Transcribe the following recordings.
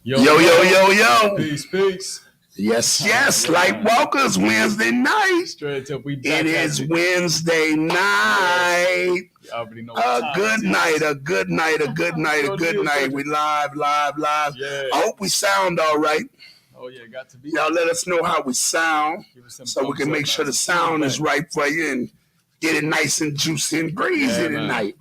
Yo, yo, yo, yo. Peace, peace. Yes. Lightwalkers, Wednesday night. Straight up, we back. It is Wednesday night. You already know A good night. We live. Yeah. I hope we sound all right. Oh, yeah, got to be. Y'all let us know how we sound so we can make sure the sound is right for you and get it nice and juicy and breezy tonight.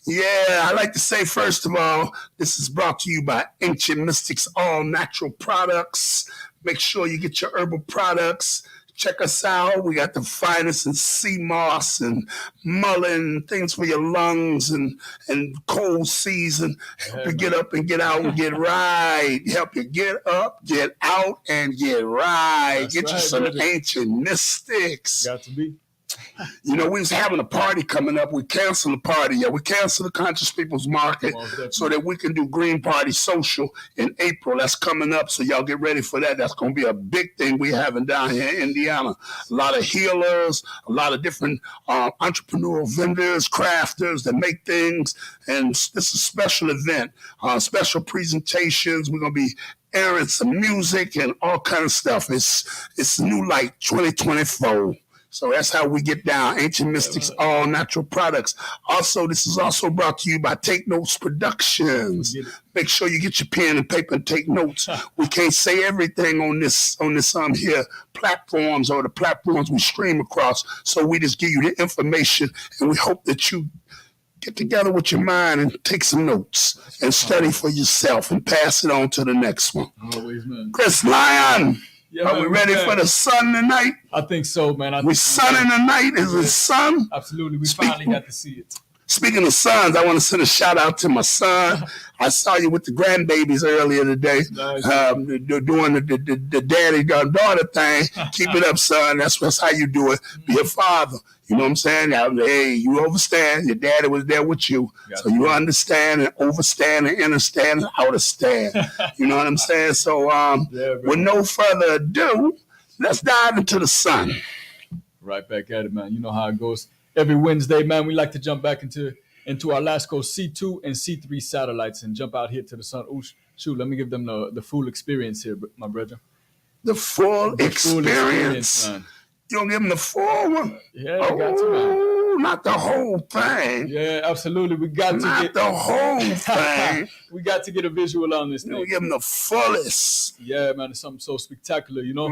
Yeah, I like to say, first of all, this is brought to you by Ancient Mystics All Natural Products. Make sure you get your herbal products. Check us out. We got the finest in sea moss and mullein, things for your lungs and cold season. Help you get up and get out and get right. Help you get up, get out, and get right. That's get you some Ancient Mystics. Got to be. You know, we was having a party coming up. We canceled the party. Yeah, we canceled the Conscious People's Market so that we can do Green Party Social in April. That's coming up, so y'all get ready for that. That's going to be a big thing we having down here in Indiana. A lot of healers, a lot of different entrepreneurial vendors, crafters that make things, and this is a special event, special presentations. We're going to be airing some music and all kind of stuff. It's New Light 2024. So that's how we get down. Ancient Mystics, All Natural Products. Also, this is also brought to you by Take Notes Productions. Make sure you get your pen and paper and take notes. We can't say everything on this here platforms or the platforms we stream across. So we just give you the information, and we hope that you get together with your mind and take some notes and study for yourself and pass it on to the next one. Always, man. Chris Lyon. Yeah, Are we ready for the sun tonight? I think so, man. We sun in the night? Is it sun? Absolutely. We finally got to see it. Speaking of sons, I want to send a shout out to my son. I saw you with the grandbabies earlier today, doing the daddy-daughter thing. Keep it up, son. That's how you do it. Be a father. You know what I'm saying? Hey, you overstand. Your daddy was there with you. So you understand and overstand and understand and understand. You know what I'm saying? So with no further ado, let's dive into the sun. Right back at it, man. You know how it goes. Every Wednesday, man, we like to jump back into our LASCO C2 and C3 satellites and jump out here to the sun. Oh, shoot, let me give them the full experience here, my brother. The full experience, man. You don't give them the full one? Yeah, I got to, man. Not the whole thing. Yeah, absolutely. We got to get the whole thing. We got to get a visual on this thing. You give them the fullest. Yeah, man, it's something so spectacular, you know.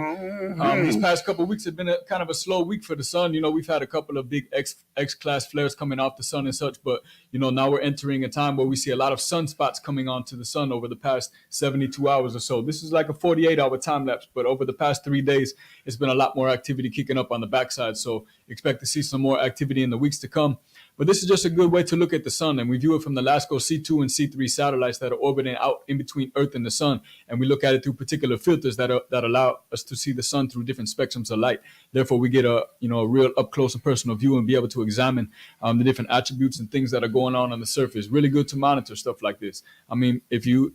These past couple of weeks have been kind of a slow week for the sun. You know, we've had a couple of big X-class flares coming off the sun and such, but, you know, now we're entering a time where we see a lot of sunspots coming onto the sun over the past 72 hours or so. This is like a 48-hour time lapse, but over the past 3 days, it's been a lot more activity kicking up on the backside. So expect to see some more activity in the weeks to come. But this is just a good way to look at the sun, and we view it from the LASCO C2 and C3 satellites that are orbiting out in between Earth and the sun, and we look at it through particular filters that allow us to see the sun through different spectrums of light. Therefore, we get a real up close and personal view and be able to examine the different attributes and things that are going on the surface. Really good to monitor stuff like this. I mean, if you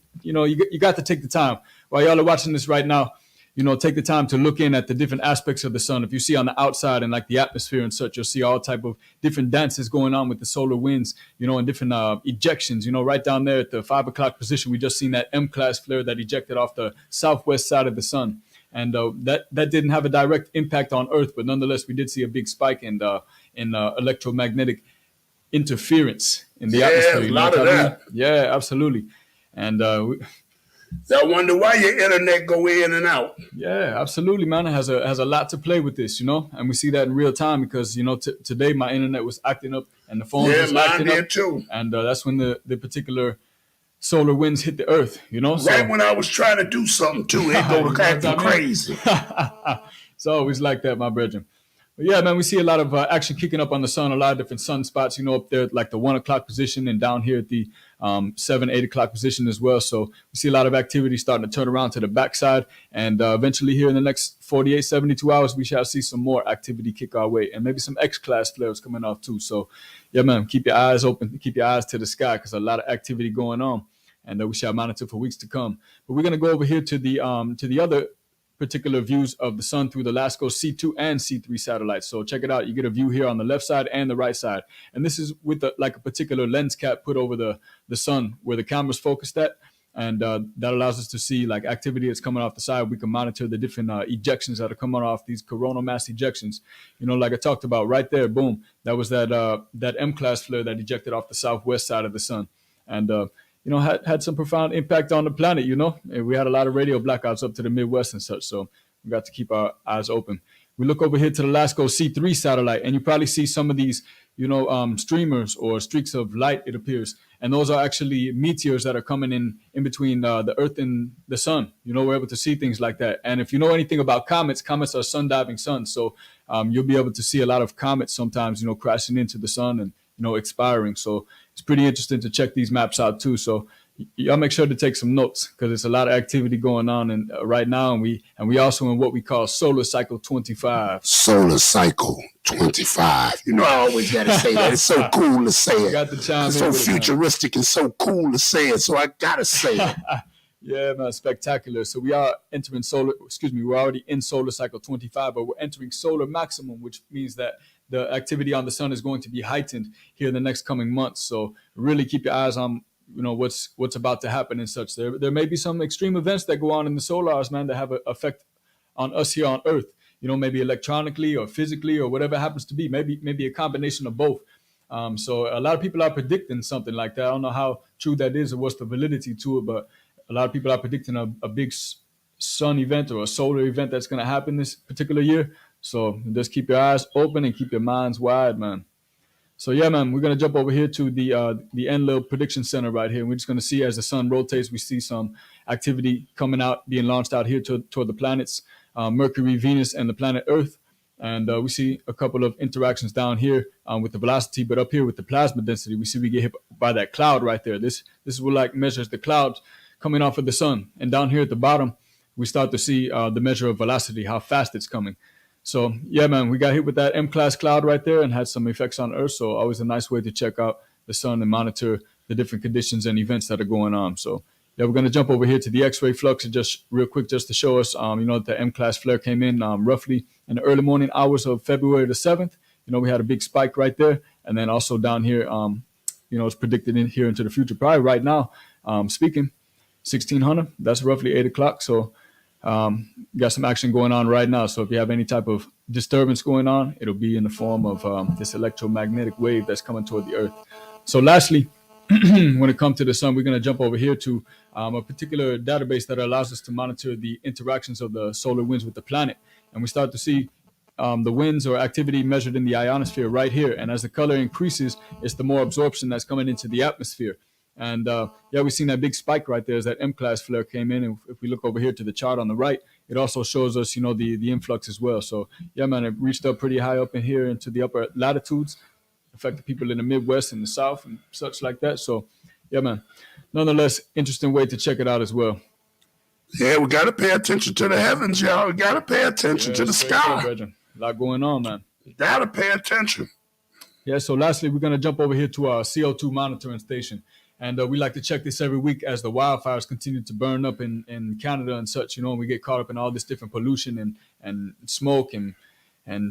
got to take the time while y'all are watching this right now. Take the time to look in at the different aspects of the sun. If you see on the outside and like the atmosphere and such, you'll see all type of different dances going on with the solar winds, and different ejections. Right down there at the 5 o'clock position, we just seen that M-class flare that ejected off the southwest side of the sun. And that didn't have a direct impact on Earth, but nonetheless, we did see a big spike in electromagnetic interference in the atmosphere. Yeah, a lot of that. Yeah, absolutely. And I wonder why your internet go in and out. Yeah, absolutely, man. It has a lot to play with this, and we see that in real time because, today my internet was acting up and the phone was acting up too. And that's when the particular solar winds hit the Earth, Right when I was trying to do something too, it go acting crazy. It's always like that, my brethren. But yeah, man, we see a lot of action kicking up on the sun, a lot of different sunspots, up there at like the 1 o'clock position and down here at the 7, 8 o'clock position as well. So we see a lot of activity starting to turn around to the backside. And eventually here in the next 48, 72 hours, we shall see some more activity kick our way and maybe some X-class flares coming off too. So yeah, man, keep your eyes open, keep your eyes to the sky because a lot of activity going on. And we shall monitor for weeks to come. But we're going to go over here to the other particular views of the sun through the LASCO C2 and C3 satellites. So check it out. You get a view here on the left side and the right side. And this is with a particular lens cap put over the sun where the camera's focused at. And that allows us to see like activity that's coming off the side. We can monitor the different ejections that are coming off these coronal mass ejections. Like I talked about right there, boom, that was that M-class flare that ejected off the southwest side of the sun. And had some profound impact on the planet. And we had a lot of radio blackouts up to the Midwest and such. So we got to keep our eyes open. We look over here to the LASCO C3 satellite, and you probably see some of these, streamers or streaks of light, it appears. And those are actually meteors that are coming in between the Earth and the sun. We're able to see things like that. And if you know anything about comets are sun-diving suns. So you'll be able to see a lot of comets sometimes, crashing into the sun and, expiring. So it's pretty interesting to check these maps out too. So y'all make sure to take some notes because there's a lot of activity going on and right now, and we also in what we call solar cycle 25. Solar cycle 25. I always got to say that. It's so cool to say it. Got the chime it's so futuristic and so cool to say it. So I gotta say it. Yeah, man, spectacular. So we are entering we're already in solar cycle 25, but we're entering solar maximum, which means that the activity on the sun is going to be heightened here in the next coming months. So really keep your eyes on what's about to happen and such. There may be some extreme events that go on in the solars, man, that have an effect on us here on Earth. Maybe electronically or physically or whatever it happens to be. Maybe a combination of both. So a lot of people are predicting something like that. I don't know how true that is or what's the validity to it, but a lot of people are predicting a big sun event or a solar event that's going to happen this particular year. So just keep your eyes open and keep your minds wide, man. So yeah, man, we're gonna jump over here to the Enlil Prediction Center right here. We're just gonna see as the sun rotates, we see some activity coming out, being launched out here toward the planets, Mercury, Venus, and the planet Earth. And we see a couple of interactions down here with the velocity, but up here with the plasma density, we get hit by that cloud right there. This is what like measures the clouds coming off of the sun. And down here at the bottom, we start to see the measure of velocity, how fast it's coming. So yeah, man, we got hit with that M-class cloud right there and had some effects on Earth. So always a nice way to check out the sun and monitor the different conditions and events that are going on. So yeah, we're going to jump over here to the X-ray flux and just real quick, just to show us, the M-class flare came in roughly in the early morning hours of February the 7th. We had a big spike right there. And then also down here, it's predicted in here into the future. Probably right now, speaking, 1600, that's roughly 8 o'clock. So got some action going on right now. So if you have any type of disturbance going on, it'll be in the form of this electromagnetic wave that's coming toward the Earth. So lastly, when it comes to the sun, we're going to jump over here to a particular database that allows us to monitor the interactions of the solar winds with the planet. And we start to see the winds or activity measured in the ionosphere right here. And as the color increases, it's the more absorption that's coming into the atmosphere. And we've seen that big spike right there as that M-class flare came in. And if we look over here to the chart on the right, it also shows us, the influx as well. So yeah, man, it reached up pretty high up in here into the upper latitudes, affected people in the Midwest and the South and such like that. So yeah, man, nonetheless, interesting way to check it out as well. Yeah, we got to pay attention to the heavens, y'all. We got to pay attention to the sky. A lot going on, man. Got to pay attention. Yeah, so lastly, we're going to jump over here to our CO2 monitoring station. And we like to check this every week as the wildfires continue to burn up in Canada and such, and we get caught up in all this different pollution and smoke and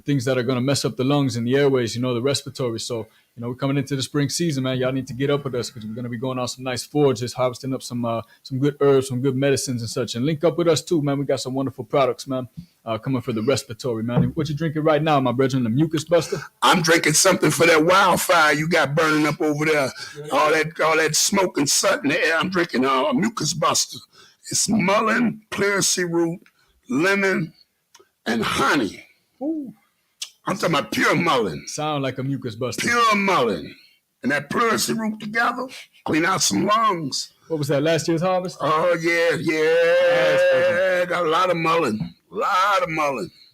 things that are going to mess up the lungs and the airways, the respiratory. So, we're coming into the spring season, man. Y'all need to get up with us because we're going to be going on some nice forages, harvesting up some good herbs, some good medicines and such. And link up with us too, man. We got some wonderful products, man, coming for the respiratory, man. What you drinking right now, my brethren? The Mucus Buster? I'm drinking something for that wildfire you got burning up over there. All that smoke and soot in the air. I'm drinking a Mucus Buster. It's mullein, pleurisy root, lemon, and honey. Ooh. I'm talking about pure mullein. Sound like a Mucus Buster. Pure mullein. And that pleurisy root together, clean out some lungs. What was that, last year's harvest? Oh, yeah. Got a lot of mullein.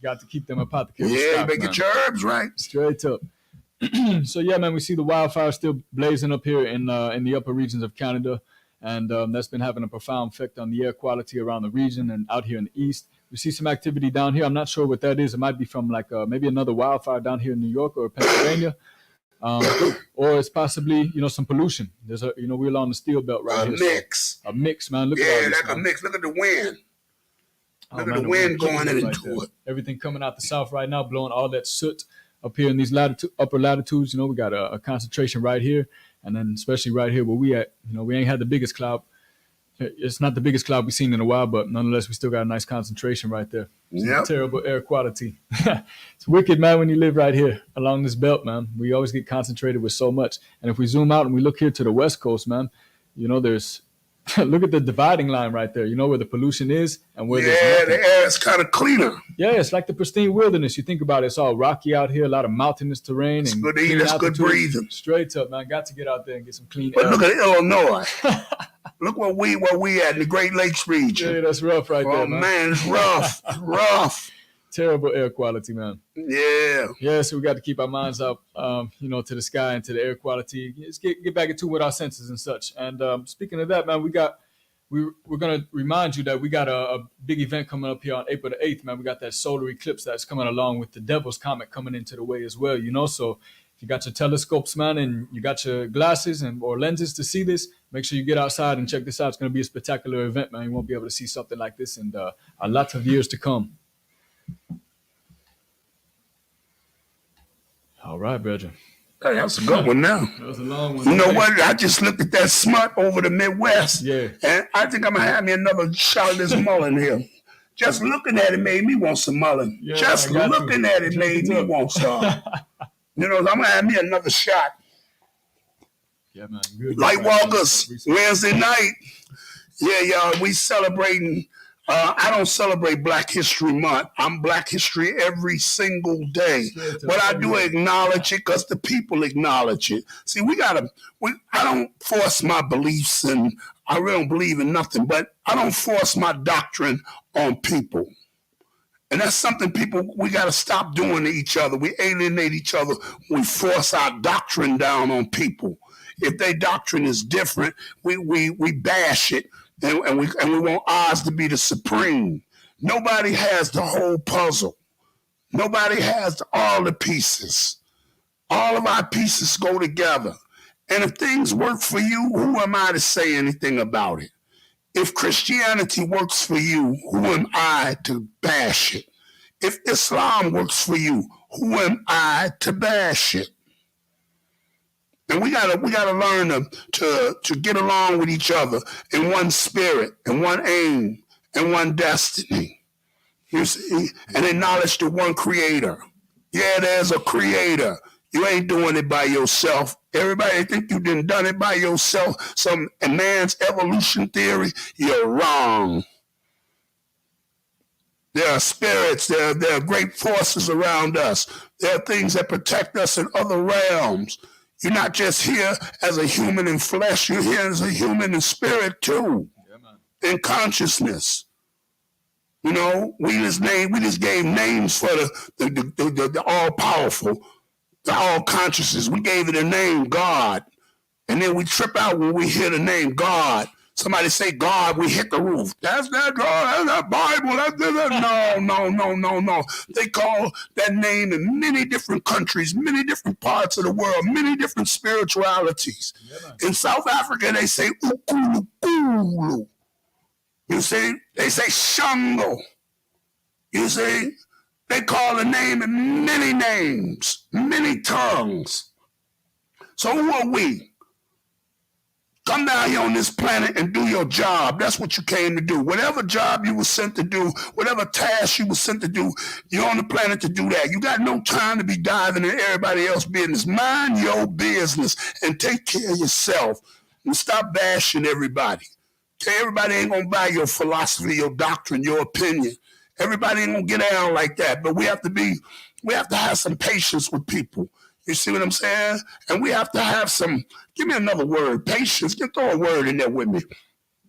Got to keep them apothecary. Yeah, stock, you better get your herbs right. Straight up. So, yeah, man, we see the wildfire still blazing up here in the upper regions of Canada. And that's been having a profound effect on the air quality around the region and out here in the east. We see some activity down here. I'm not sure what that is. It might be from maybe another wildfire down here in New York or Pennsylvania. Or it's possibly, some pollution. There's we're along the steel belt right here. A mix, man. Look at like a mix. Look at the wind. Look at the wind going into it. Everything coming out the south right now, blowing all that soot up here in these upper latitudes. We got a concentration right here. And then especially right here where we at, we ain't had the biggest cloud It's not the biggest cloud we've seen in a while, but nonetheless, we still got a nice concentration right there. Yep. Terrible air quality. It's wicked, man, when you live right here along this belt, man. We always get concentrated with so much. And if we zoom out and we look here to the West Coast, man, there's look at the dividing line right there. You know where the pollution is and where there's nothing. The air is kind of cleaner. Yeah, it's like the pristine wilderness. You think about it, it's all rocky out here, a lot of mountainous terrain. It's and good to eat, that's good breathing. Straight up, man. Got to get out there and get some clean air. But look at Illinois. Look where we at in the Great Lakes region. Yeah, that's rough right there, Oh man, it's rough. It's rough. Terrible air quality, man. Yeah. Yeah, so we got to keep our minds up, to the sky and to the air quality. Let's get back into with our senses and such. And speaking of that, man, we're gonna remind you that we got a big event coming up here on April the 8th, man. We got that solar eclipse that's coming along with the Devil's Comet coming into the way as well, So if you got your telescopes, man, and you got your glasses or lenses to see this, make sure you get outside and check this out. It's going to be a spectacular event, man. You won't be able to see something like this in a lot of years to come. All right, Brethren. Hey, that's a good one now. That was a long one. You know what? I just looked at that smut over the Midwest. Yeah. And I think I'm going to have me another shot of this mullen here. Just looking at it made me want some mullen. Yeah, just looking at it made me want some. I'm going to have me another shot. Yeah, man. Good. Lightwalkers, Wednesday night. Yeah, y'all, we celebrating. I don't celebrate Black History Month. I'm Black History every single day. But I do acknowledge it because the people acknowledge it. See, I don't force my beliefs, and I really don't believe in nothing, but I don't force my doctrine on people. And that's something we got to stop doing to each other. We alienate each other. We force our doctrine down on people. If their doctrine is different, we bash it. And we want ours to be the supreme. Nobody has the whole puzzle. Nobody has all the pieces. All of our pieces go together. And if things work for you, who am I to say anything about it? If Christianity works for you, who am I to bash it? If Islam works for you, who am I to bash it? And we gotta learn to get along with each other in one spirit, and one aim, and one destiny. You see, and acknowledge the one creator. Yeah, there's a creator. You ain't doing it by yourself. Everybody think you done it by yourself. Some man's evolution theory. You're wrong. There are spirits. There are great forces around us. There are things that protect us in other realms. You're not just here as a human in flesh. You're here as a human in spirit too, in consciousness. We just gave names for the all-powerful, the all-consciousness. We gave it a name, God. And then we trip out when we hear the name God. Somebody say God, we hit the roof. That's not God, that's not Bible. No. They call that name in many different countries, many different parts of the world, many different spiritualities. Yeah, in South Africa, they say Ukulu. You see, they say Shango. You see, they call the name in many names, many tongues. So who are we? Come down here on this planet and do your job. That's what you came to do. Whatever job you were sent to do, whatever task you were sent to do, you're on the planet to do that. You got no time to be diving in everybody else's business. Mind your business and take care of yourself. And stop bashing everybody. Okay, everybody ain't going to buy your philosophy, your doctrine, your opinion. Everybody ain't going to get down like that. But we have to have some patience with people. You see what I'm saying? And we have to have give me another word, patience. Get throw a word in there with me.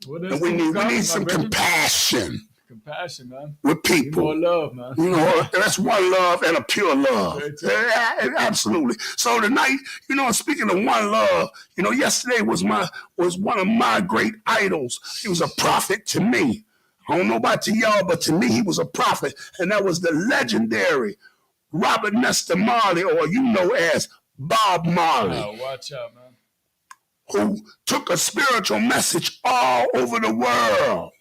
And we need some compassion. Compassion, man. With people. More love, man. That's one love and a pure love. Absolutely. So tonight, speaking of one love, yesterday was one of my great idols. He was a prophet to me. I don't know about to y'all, but to me, he was a prophet. And that was the legendary Robert Nesta Marley, or as Bob Marley. Oh, watch out, man. Who took a spiritual message all over the world.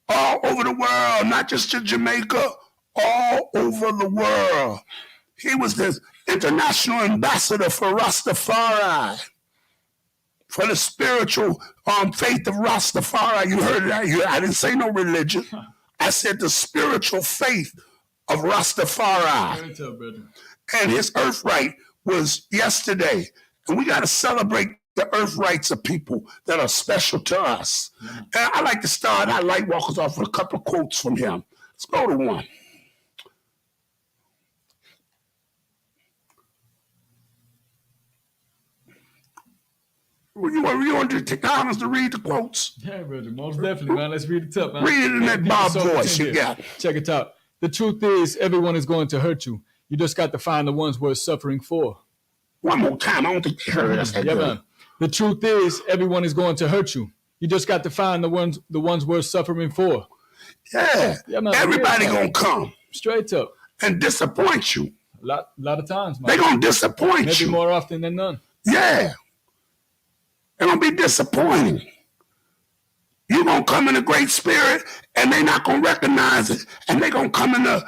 All over the world, not just to Jamaica, all over the world. He was the international ambassador for Rastafari. for the spiritual faith of Rastafari. You heard that? I didn't say no religion. I said the spiritual faith of Rastafari. And his earth right was yesterday. And we got to celebrate the earth rights of people that are special to us. And I like to start our Lightwalkers off with a couple of quotes from him. Let's go to one. You want to take the honors to read the quotes? Yeah, brother, most definitely, man. Let's read it up, man. Read it in that Bob voice you got. Check it out. The truth is, everyone is going to hurt you. You just got to find the ones worth suffering for. One more time. I don't think you heard us. Yeah, man. The truth is, everyone is going to hurt you. You just got to find the ones worth suffering for. Yeah. Man. Everybody gonna come. Straight up. And disappoint you. A lot of times, man. They're gonna disappoint you. Maybe more often than none. Yeah. They're gonna be disappointing. You're gonna come in a great spirit, and they're not gonna recognize it, and they're gonna come in a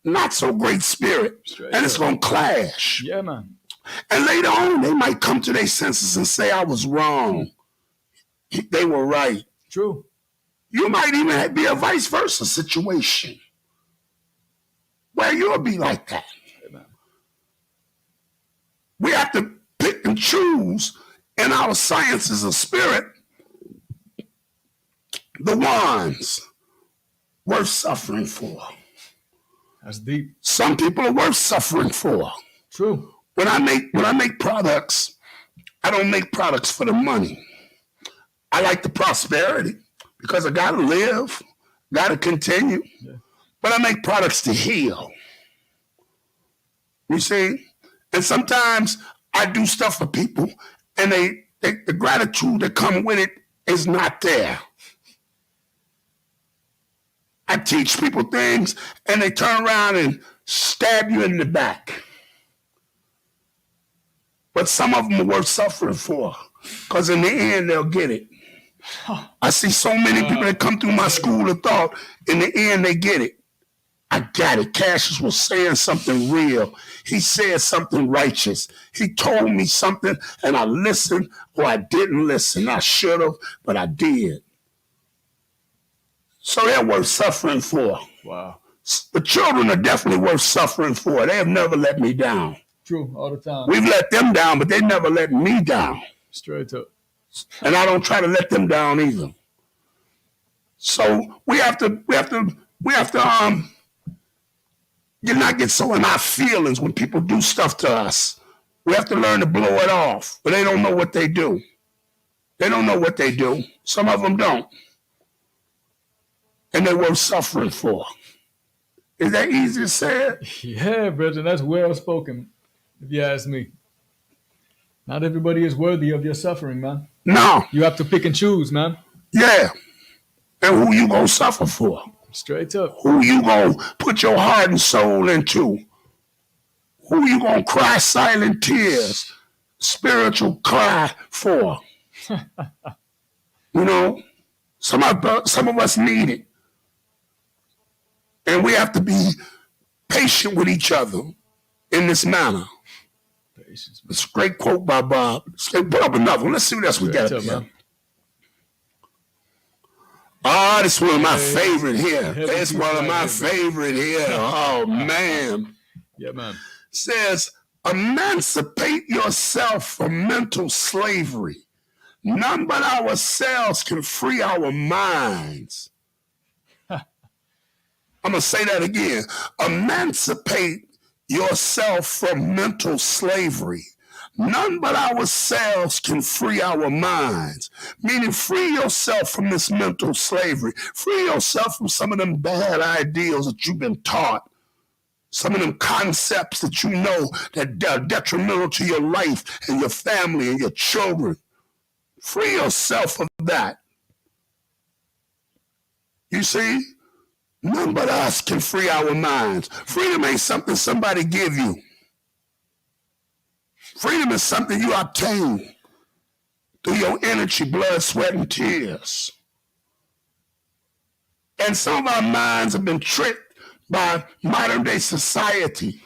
not so great spirit, and it's gonna clash. Yeah, man. And later on, they might come to their senses and say, "I was wrong. They were right." True. You might even be a vice versa situation where you'll be like that. Amen. We have to pick and choose in our sciences of spirit the ones worth suffering for. That's deep. Some people are worth suffering for. True. When I make products, I don't make products for the money. I like the prosperity because I gotta live, gotta continue. Yeah. But I make products to heal. You see? And sometimes I do stuff for people and the gratitude that comes with it is not there. I teach people things and they turn around and stab you in the back. But some of them are worth suffering for because in the end they'll get it. I see so many people that come through my school of thought, in the end they get it. I got it. CASHUS was saying something real. He said something righteous. He told me something and I listened or I didn't listen. I should have, but I did. So they're worth suffering for. Wow. The children are definitely worth suffering for. They have never let me down. True, all the time. We've let them down, but they never let me down. Straight up. And I don't try to let them down either. So we have to not get so in our feelings when people do stuff to us. We have to learn to blow it off, but they don't know what they do. They don't know what they do. Some of them don't. And they're worth suffering for. Is that easy to say? Yeah, brother, that's well spoken, if you ask me. Not everybody is worthy of your suffering, man. No. You have to pick and choose, man. Yeah. And who you gonna suffer for? Straight up. Who you gonna put your heart and soul into? Who you gonna cry silent tears, spiritual cry for? You know, some of us need it. And we have to be patient with each other in this manner. Patience. It's a great quote by Bob. Put up another one. Let's see what else we got. This is one of my favorite here. It's one of my favorite here. Oh, man. Yeah, man. Says, emancipate yourself from mental slavery. None but ourselves can free our minds. I'm going to say that again. Emancipate yourself from mental slavery. None but ourselves can free our minds. Meaning free yourself from this mental slavery. Free yourself from some of them bad ideals that you've been taught. Some of them concepts that you know that are detrimental to your life and your family and your children. Free yourself of that. You see? None but us can free our minds. Freedom ain't something somebody give you. Freedom is something you obtain through your energy, blood, sweat, and tears. And some of our minds have been tricked by modern day society.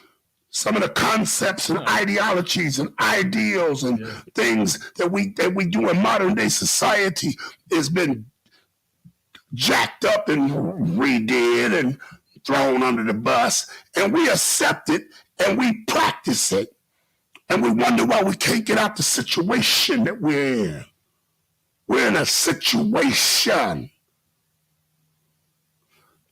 some of the concepts and ideologies and ideals and things that we do in modern day society has been jacked up and redid and thrown under the bus, and we accept it and we practice it, and we wonder why we can't get out the situation that we're in. We're in a situation.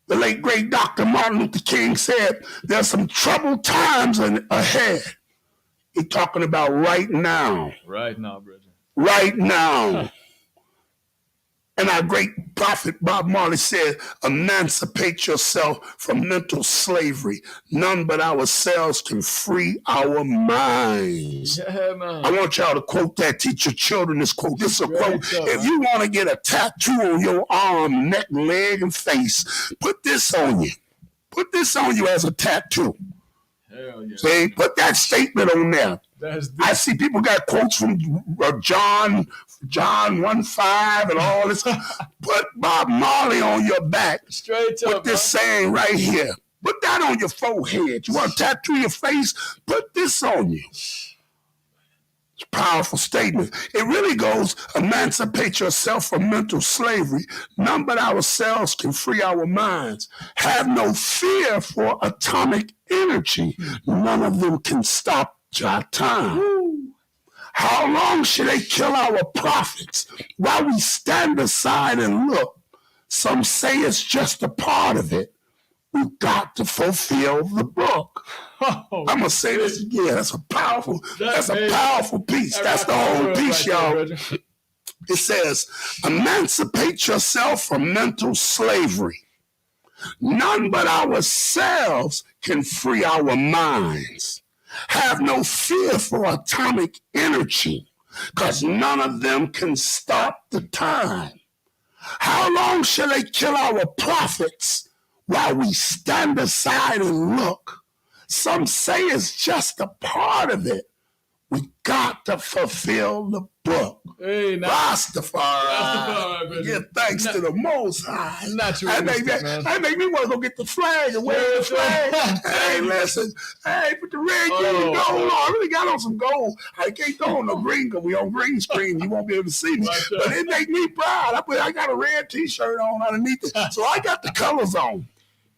The late, great Dr. Martin Luther King said, there's some troubled times ahead. He's talking about right now. Right now, brother. Right now. And our great prophet Bob Marley said, emancipate yourself from mental slavery. None but ourselves can free our minds. Yeah, man. I want y'all to quote that. Teach your children this quote. This is a quote. If you want to get a tattoo on your arm, neck, leg, and face, put this on you. Put this on you as a tattoo. Hell yeah. See, put that statement on there. I see people got quotes from John 1:5 and all this. Put Bob Marley on your back. Straight up. Put this saying right here. Put that on your forehead. You want to tattoo your face? Put this on you. It's a powerful statement. It really goes, emancipate yourself from mental slavery. None but ourselves can free our minds. Have no fear for atomic energy. None of them can stop our time. Woo. How long should they kill our prophets while we stand aside and look? Some say it's just a part of it. We've got to fulfill the book. I'm gonna say this again. That's a powerful piece. That's the whole piece, y'all. It says, emancipate yourself from mental slavery. None but ourselves can free our minds. Have no fear for atomic energy, because none of them can stop the time. How long shall they kill our prophets while we stand aside and look? Some say it's just a part of it. We got to fulfill the book. Hey, Rastafari. Give thanks to the Most High. That make me want to go get the flag and wear the flag. Hey, listen. Hey, put the red, green, and gold on. I really got on some gold. I can't throw on no green because we on green screen. You won't be able to see me. But it make me proud. I got a red T-shirt on underneath it. So I got the colors on.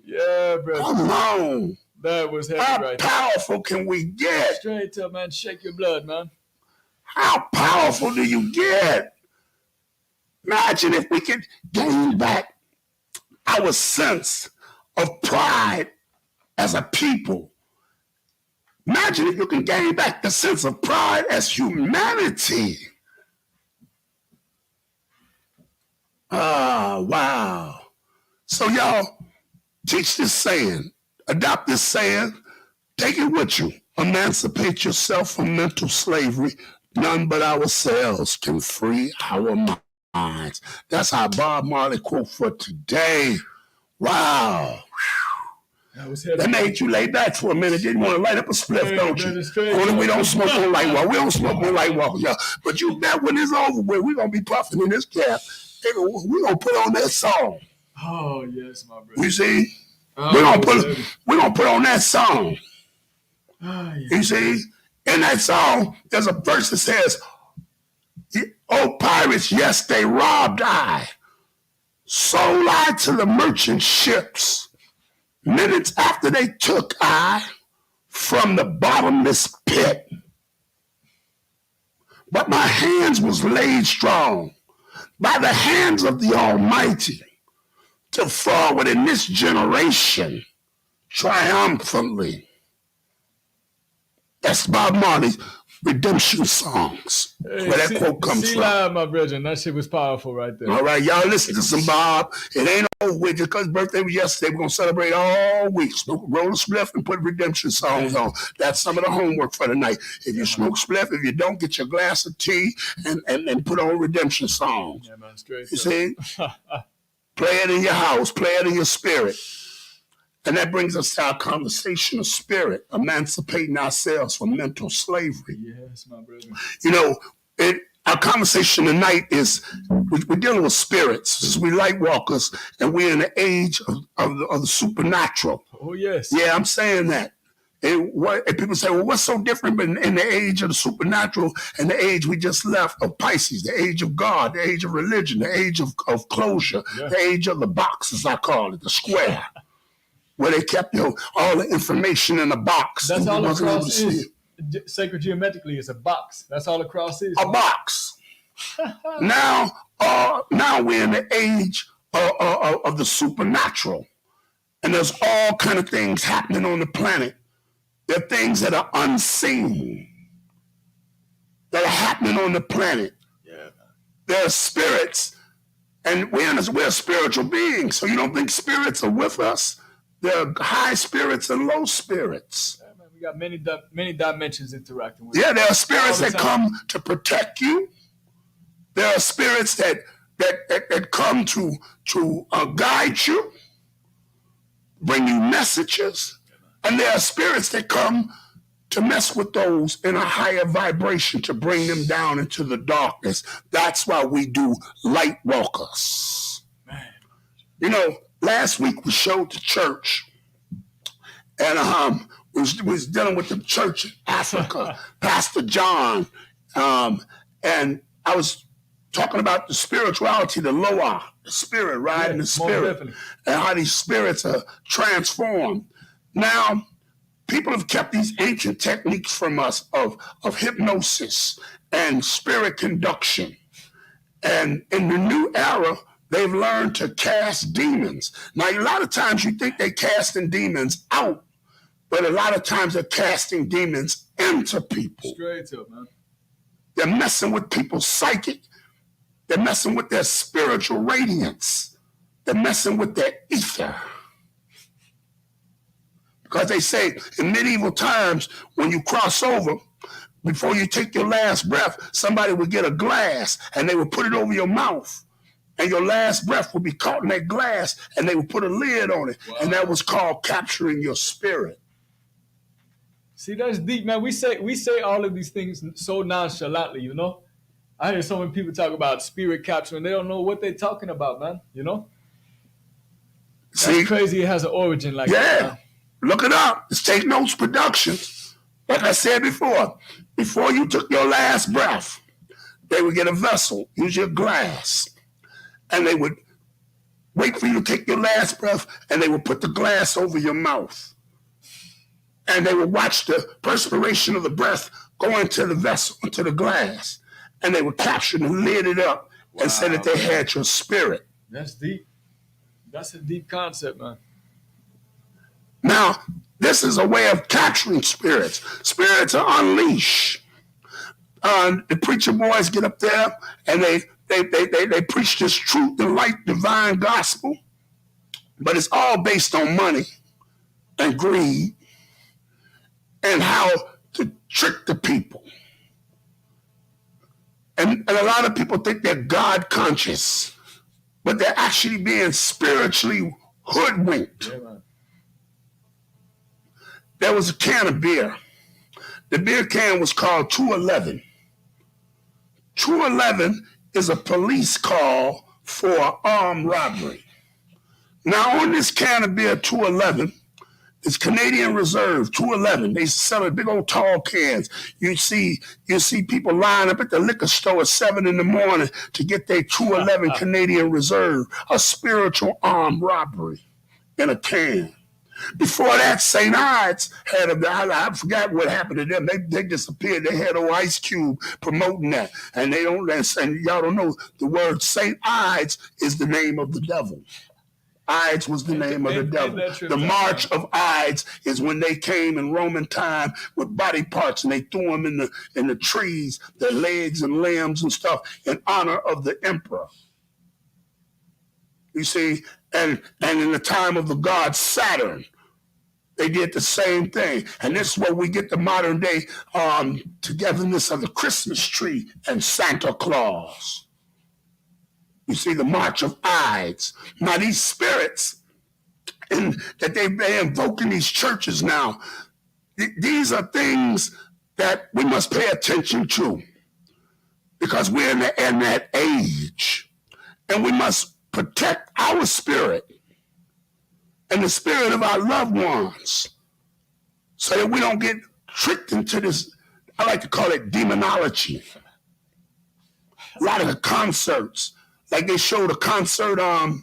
Yeah, bro. Come on. That was heavy. How right powerful can we get? Straight up, man. Shake your blood, man. How powerful do you get? Imagine if we could gain back our sense of pride as a people. Imagine if you can gain back the sense of pride as humanity. Ah, wow. So y'all, teach this saying. Adopt this saying, take it with you. Emancipate yourself from mental slavery. None but ourselves can free our minds. That's our Bob Marley quote for today. Wow. That made you lay back for a minute. Didn't want to light up a spliff, don't you? Only we don't smoke on Lightwalk. We don't smoke on Lightwalk, yeah. But you bet when it's over with, we're going to be puffing in this cap. We're going to put on that song. Oh, yes, my brother. You see? We're gonna put on that song. You see? In that song, there's a verse that says, "Oh, pirates, yes, they robbed I. Sold I to the merchant ships. Minutes after they took I from the bottomless pit. But my hands was laid strong by the hands of the Almighty, to forward in this generation triumphantly." That's Bob Marley's redemption songs. Hey, where that quote comes from. Live, my brethren. That shit was powerful right there. All right, y'all listen to some Bob. It ain't over with. Just because his birthday was yesterday, we're going to celebrate all week. Smoke, roll a spliff and put redemption songs on. That's some of the homework for the night. If you smoke spliff, if you don't, get your glass of tea and put on redemption songs. Yeah, man, straight you see? Play it in your house. Play it in your spirit. And that brings us to our conversation of spirit, emancipating ourselves from mental slavery. Yes, my brother. You know, our conversation tonight is, we're dealing with spirits. We Lightwalkers, and we're in the age of the supernatural. Oh, yes. Yeah, I'm saying that. And people say, well, what's so different in the age of the supernatural and the age we just left of Pisces, the age of God, the age of religion, the age of closure, the age of the box, as I call it, the square, where they kept all the information in a box. That's all a cross is. Sacred geometrically, it's a box. That's all a cross is. A box. Now we're in the age of the supernatural. And there's all kind of things happening on the planet. There are things that are unseen that are happening on the planet. Yeah. There are spirits, and we're spiritual beings. So you don't think spirits are with us? There are high spirits and low spirits. Yeah, man, we got many dimensions interacting with. Yeah, there are spirits that come to protect you. There are spirits that come to guide you, bring you messages, and there are spirits that come to mess with those in a higher vibration, to bring them down into the darkness. That's why we do Lightwalkers. Man. Last week we showed the church, and was dealing with the church in Africa, Pastor John, and I was talking about the spirituality, the Loa, the spirit, riding the spirit, and how these spirits are transformed. Now, people have kept these ancient techniques from us of hypnosis and spirit conduction. And in the new era, they've learned to cast demons. Now, a lot of times you think they're casting demons out, but a lot of times they're casting demons into people. Straight up, man. They're messing with people's psychic. They're messing with their spiritual radiance. They're messing with their ether. Because they say in medieval times, when you cross over, before you take your last breath, somebody would get a glass and they would put it over your mouth. And your last breath would be caught in that glass and they would put a lid on it. Wow. And that was called capturing your spirit. See, that's deep, man. We say all of these things so nonchalantly, I hear so many people talk about spirit capture and they don't know what they're talking about, man. That's crazy. It has an origin like that. Yeah. Look it up. It's Take Notes Productions. Like I said before you took your last breath, they would get a vessel, usually a glass, and they would wait for you to take your last breath, and they would put the glass over your mouth. And they would watch the perspiration of the breath go into the vessel, into the glass. And they would capture and lid it up and say that they had your spirit. That's deep. That's a deep concept, man. Now, this is a way of capturing spirits. Spirits are unleashed. The preacher boys get up there and they preach this truth and light, divine gospel. But it's all based on money and greed and how to trick the people. And a lot of people think they're God conscious, but they're actually being spiritually hoodwinked. Yeah, man. There was a can of beer. The beer can was called 211. 211 is a police call for armed robbery. Now on this can of beer 211, it's Canadian Reserve 211. They sell it big old tall cans. You see people line up at the liquor store at 7 a.m. to get their 211 Canadian Reserve, a spiritual armed robbery in a can. Before that, St. Ides had I forgot what happened to them. They disappeared. They had old Ice Cube promoting that, and y'all don't know the word St. Ides is the name of the devil. Ides was the name of the devil. The March of Ides is when they came in Roman time with body parts and they threw them in the trees, their legs and limbs and stuff, in honor of the emperor. You see, and in the time of the god Saturn, they did the same thing. And this is where we get the modern day togetherness of the Christmas tree and Santa Claus. You see, the March of Ides. Now, these spirits that they invoke in these churches now, these are things that we must pay attention to because we're in that age. And we must protect our spirit and the spirit of our loved ones so that we don't get tricked into this. I like to call it demonology. A lot of the concerts, like they showed a concert. I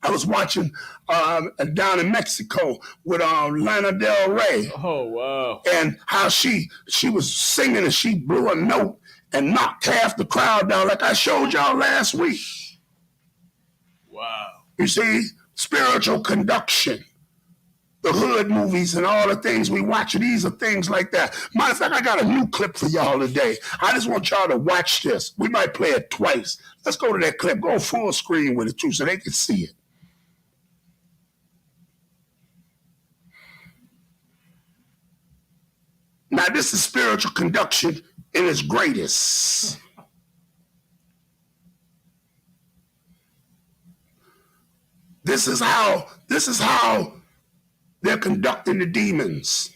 was watching down in Mexico with Lana Del Rey. Oh wow! And how she was singing and she blew a note and knocked half the crowd down, like I showed y'all last week. Wow! You see, spiritual conduction, the hood movies and all the things we watch. These are things like that. Matter of fact, I got a new clip for y'all today. I just want y'all to watch this. We might play it twice. Let's go to that clip. Go full screen with it too, so they can see it. Now, this is spiritual conduction in its greatest. This is how they're conducting the demons.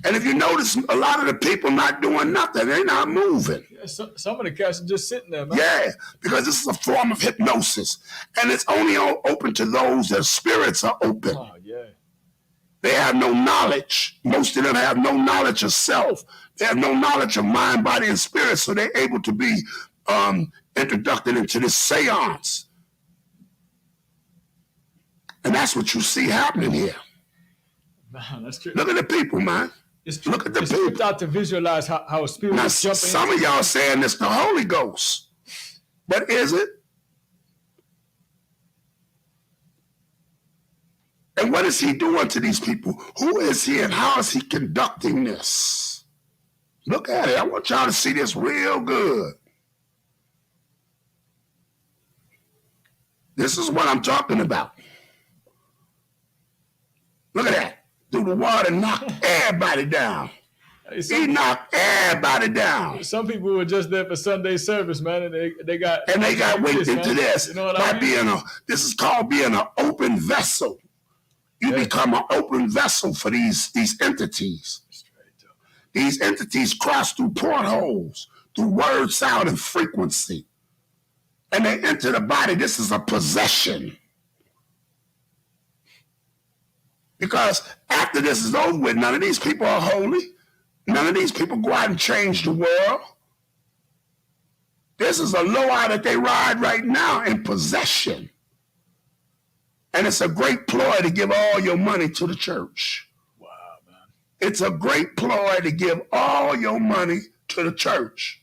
And if you notice, a lot of the people not doing nothing, they're not moving. Yeah, some of the cats are just sitting there, man. Yeah, because this is a form of hypnosis. And it's only open to those their spirits are open. Oh, yeah. They have no knowledge. Most of them have no knowledge of self. They have no knowledge of mind, body, and spirit, so they're able to be introduced into this seance. And that's what you see happening here. Man, that's true. Look at the people, man. Look at the people. It's out to visualize how a spirit Now, is jumping. some of y'all saying it's the Holy Ghost. But is it? And what is he doing to these people? Who is he and how is he conducting this? Look at it. I want y'all to see this real good. This is what I'm talking about. Look at that. Through the water, knocked everybody down. He knocked everybody down. Some people were just there for Sunday service, man, and they got winked into this. You know what I mean? This is called being an open vessel. You become an open vessel for these entities. These entities cross through portholes, through word, sound, and frequency. And they enter the body. This is a possession. Because after this is over with, none of these people are holy. None of these people go out and change the world. This is a low-eye that they ride right now in possession. And it's a great ploy to give all your money to the church. Wow, man. It's a great ploy to give all your money to the church.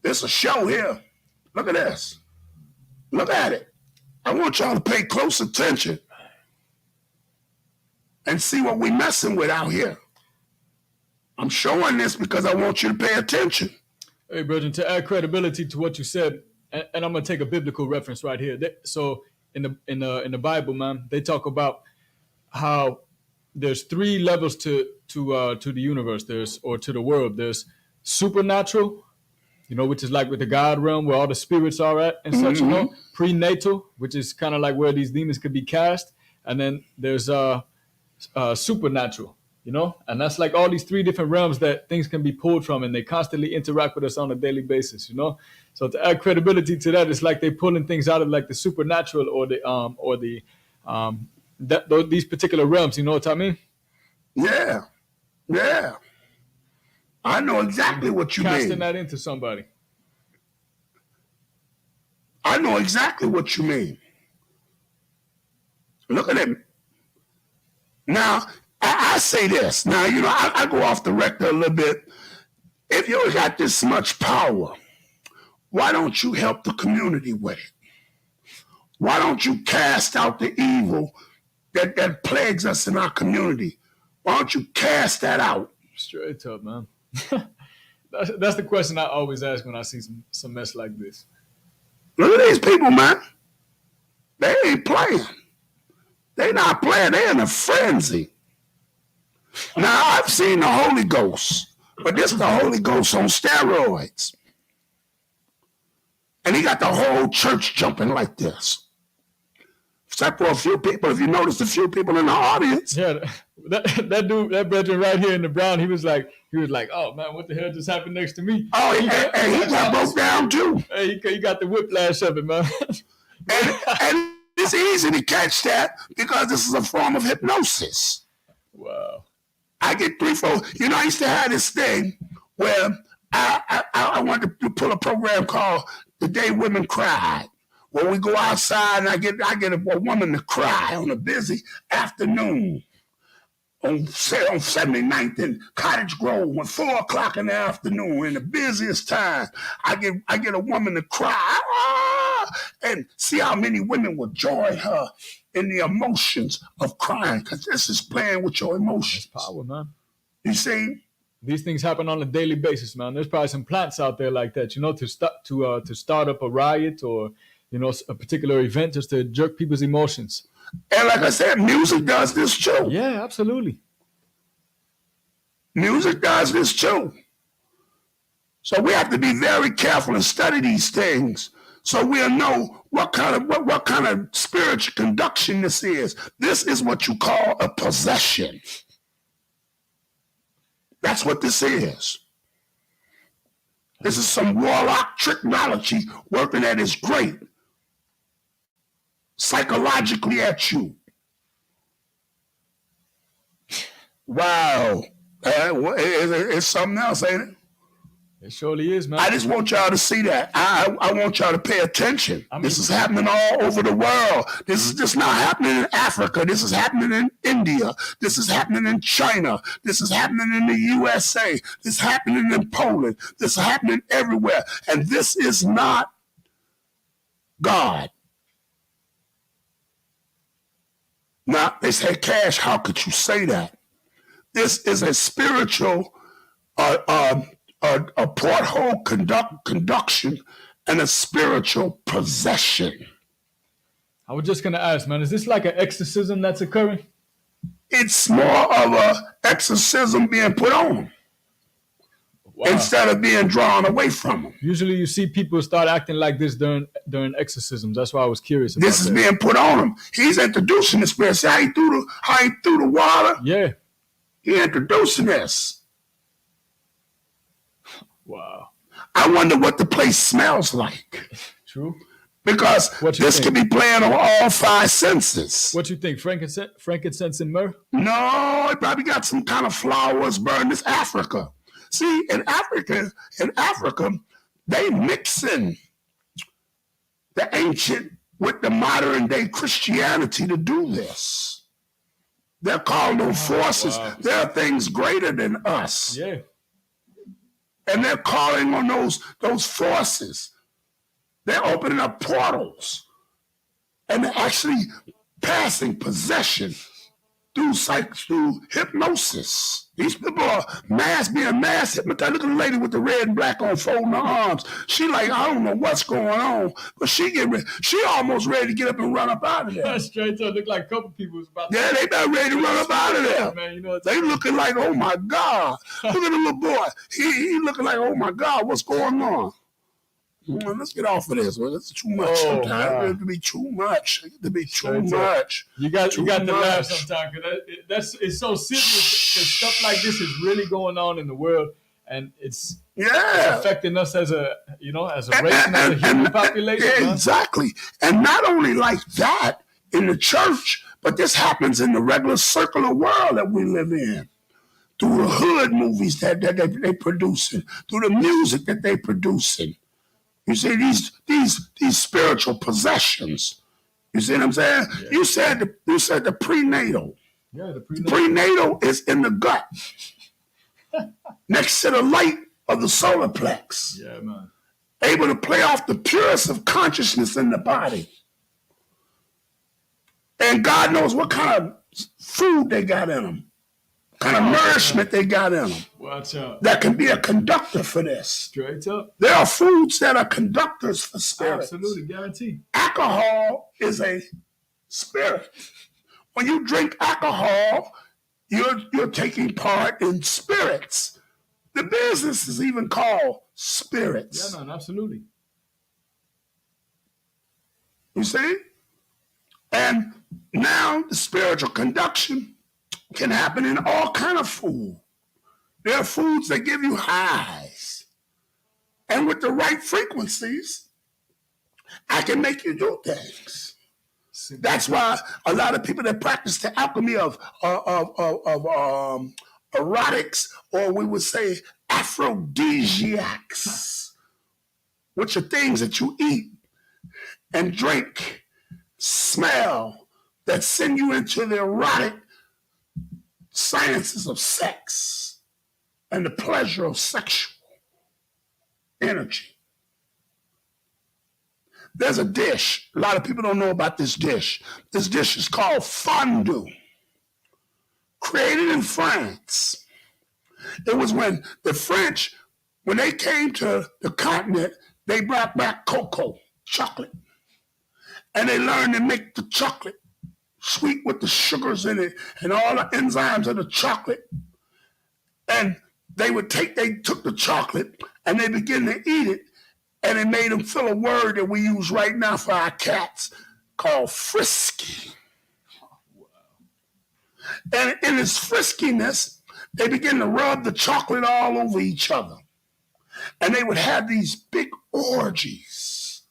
There's a show here. Look at this. Look at it. I want y'all to pay close attention and see what we're messing with out here. I'm showing this because I want you to pay attention. Hey, Brethren, to add credibility to what you said, and I'm gonna take a biblical reference right here. So in the Bible, man, they talk about how there's 3 levels to the universe. To the world. There's supernatural, which is like with the God realm where all the spirits are at and such. Prenatal, which is kind of like where these demons could be cast, and then there's supernatural. And that's like all these 3 different realms that things can be pulled from, and they constantly interact with us on a daily basis. So to add credibility to that, it's like they're pulling things out of like the supernatural or these particular realms. You know what I mean? Yeah. I know exactly what you mean. Casting that into somebody. I know exactly what you mean. Look at it. Now, I say this. Now, I go off the record a little bit. If you got this much power, why don't you help the community with it? Why don't you cast out the evil that plagues us in our community? Why don't you cast that out? Straight up, man. That's the question I always ask when I see some mess like this. Look at these people, man. They ain't playing. They not playing. They're in a frenzy. Now, I've seen the Holy Ghost, but this is the Holy Ghost on steroids. And he got the whole church jumping like this. Except for a few people, if you notice a few people in the audience. Yeah, that dude, that brethren right here in the brown, he was like, oh man, what the hell just happened next to me? Oh, he got broke down too. Hey, he got the whiplash of it, man. and it's easy to catch that because this is a form of hypnosis. Wow. I get 3, 4. You know, I used to have this thing where I wanted to pull a program called The Day Women Cried. When we go outside and I get a woman to cry on a busy afternoon on 79th and Cottage Grove when 4 o'clock in the afternoon in the busiest time. I get a woman to cry and see how many women will join her in the emotions of crying, because this is playing with your emotions. That's power, man. You see? These things happen on a daily basis, man. There's probably some plants out there like that, you know, to start up a riot or, you know, a particular event just to jerk people's emotions. And like I said, music does this too. Yeah, absolutely. Music does this too. So we have to be very careful and study these things so we'll know what kind of spiritual conduction this is. This is what you call a possession. That's what this is. This is some warlock technology working at its great psychologically at you. Wow. It's something else, ain't it? It surely is, man. I just want y'all to see that. I want y'all to pay attention. This is happening all over the world. This is just not happening in Africa. This is happening in India. This is happening in China. This is happening in the USA. This is happening in Poland. This is happening everywhere. And this is not God. Now, they say, Cash, how could you say that? This is a spiritual a porthole conduction and a spiritual possession. I was just going to ask, man, is this like an exorcism that's occurring? It's more of a exorcism being put on them. Wow. Instead of being drawn away from them. Usually you see people start acting like this during exorcisms. That's why I was curious about this is being put on him. He's introducing the spirit. See how he threw the water? Yeah. He introducing this. Wow. I wonder what the place smells like. True. Because this could be playing on all 5 senses. What you think? Frankincense and myrrh? No, it probably got some kind of flowers burned. It's Africa. See, in Africa, they mixing the ancient with the modern day Christianity to do this. They're calling them forces. Wow. There are things greater than us. Yeah. And they're calling on those forces. They're opening up portals. And they're actually passing possession through hypnosis. These people are being mass hypnotized. Look at the lady with the red and black on folding her arms. She like, I don't know what's going on, but she almost ready to get up and run up out of there. That's straight up. Look like a couple people was about to. Yeah, they about ready to run up out of there. Man, you know they looking like, oh my God. Look at the little boy. He looking like, oh my God, what's going on? Let's get off of this. Well, it's too much sometimes. Wow. It to be too much. It to be too much. You got to laugh sometimes because it's so serious. Because stuff like this is really going on in the world, and it's affecting us as a race and as a human population. Yeah, exactly. And not only like that in the church, but this happens in the regular circular world that we live in. Through the hood movies that they producing, through the music that they producing. You see, these spiritual possessions. You see what I'm saying? Yeah. You said the prenatal. Yeah, the prenatal is in the gut. Next to the light of the solar plex. Yeah, man. Able to play off the purest of consciousness in the body. And God knows what kind of food they got in them. Kind of nourishment they got in them. Watch out. That can be a conductor for this. Straight up. There are foods that are conductors for spirits. Absolutely, guaranteed. Alcohol is a spirit. When you drink alcohol, you're taking part in spirits. The business is even called spirits. Yeah, man, absolutely. You see? And now the spiritual conduction can happen in all kind of food. There are foods that give you highs. And with the right frequencies, I can make you do things. That's why a lot of people that practice the alchemy of erotics, or we would say aphrodisiacs, which are things that you eat and drink, smell, that send you into the erotic sciences of sex and the pleasure of sexual energy. There's a dish. A lot of people don't know about this dish. This dish is called fondue, created in France. It was when the French, when they came to the continent, they brought back cocoa, chocolate, and they learned to make the chocolate sweet with the sugars in it and all the enzymes of the chocolate. And they took the chocolate and they began to eat it, and it made them feel a word that we use right now for our cats called frisky. And in its friskiness, they began to rub the chocolate all over each other. And they would have these big orgies,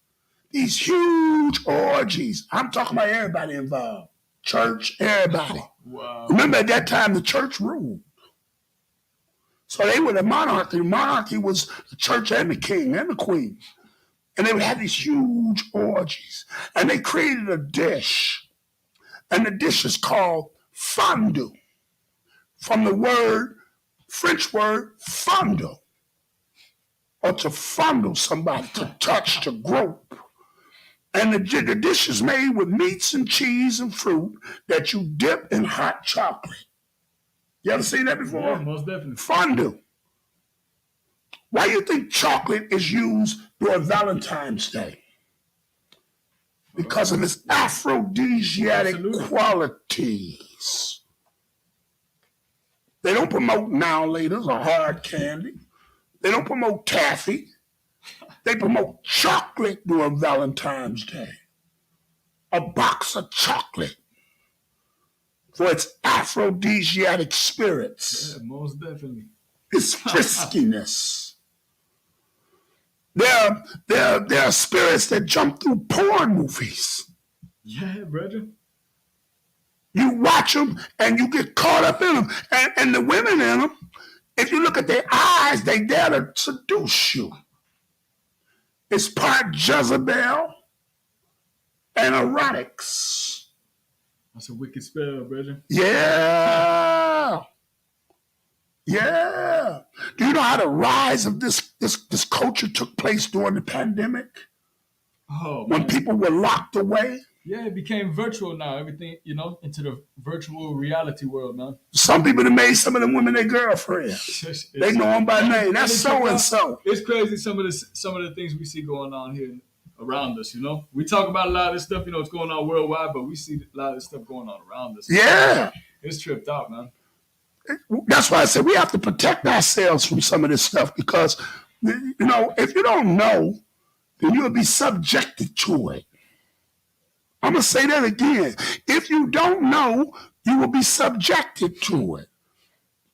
these huge orgies. I'm talking about everybody involved. Church, everybody. Wow. Remember, at that time, the church ruled. So they were the monarchy. The monarchy was the church and the king and the queen. And they would have these huge orgies. And they created a dish. And the dish is called fondue. From the French word, fondue. Or to fondle somebody, to touch, to grope. And the dish is made with meats and cheese and fruit that you dip in hot chocolate. You ever seen that before? Yeah, most definitely. Fondue. Why do you think chocolate is used during Valentine's Day? Because of its aphrodisiac qualities. They don't promote now laters or hard candy. They don't promote taffy. They promote chocolate during Valentine's Day. A box of chocolate for its aphrodisiac spirits. Yeah, most definitely. Its friskiness. There are spirits that jump through porn movies. Yeah, brother. You watch them and you get caught up in them. And the women in them, if you look at their eyes, they dare to seduce you. It's part Jezebel and erotics. That's a wicked spell, brother. Yeah. Yeah. Do you know how the rise of this culture took place during the pandemic? Oh, when man. people were locked away? Yeah, it became virtual now. Everything, into the virtual reality world, man. Some people have made some of them women their girlfriends. They know them by name. That's so and so. It's crazy some of the things we see going on here around us. We talk about a lot of this stuff. It's going on worldwide, but we see a lot of this stuff going on around us. Yeah, it's tripped out, man. That's why I said we have to protect ourselves from some of this stuff because if you don't know, then you'll be subjected to it. I'm going to say that again. If you don't know, you will be subjected to it.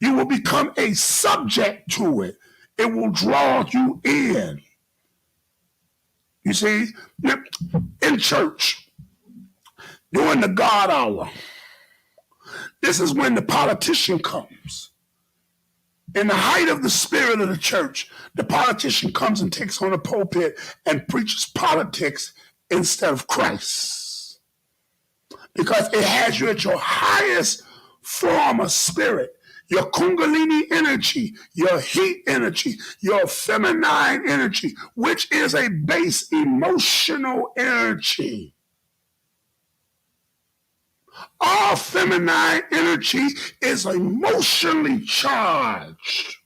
You will become a subject to it. It will draw you in. You see, in church, during the God hour, this is when the politician comes. In the height of the spirit of the church, the politician comes and takes on a pulpit and preaches politics instead of Christ. Because it has you at your highest form of spirit, your kundalini energy, your heat energy, your feminine energy, which is a base emotional energy. All feminine energy is emotionally charged.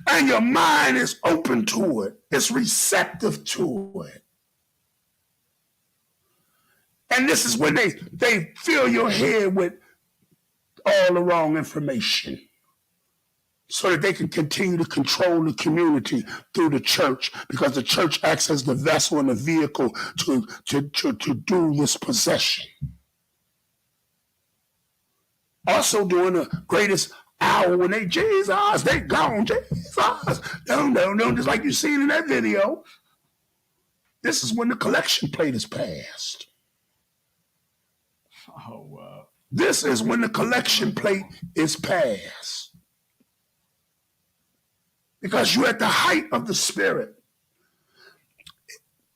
And your mind is open to it. It's receptive to it. And this is when they fill your head with all the wrong information so that they can continue to control the community through the church, because the church acts as the vessel and the vehicle to do this possession. Also during the greatest hour when they gone, Jesus. No, just like you seen in that video. This is when the collection plate is passed. Oh, wow. This is when the collection plate is passed. Because you're at the height of the spirit.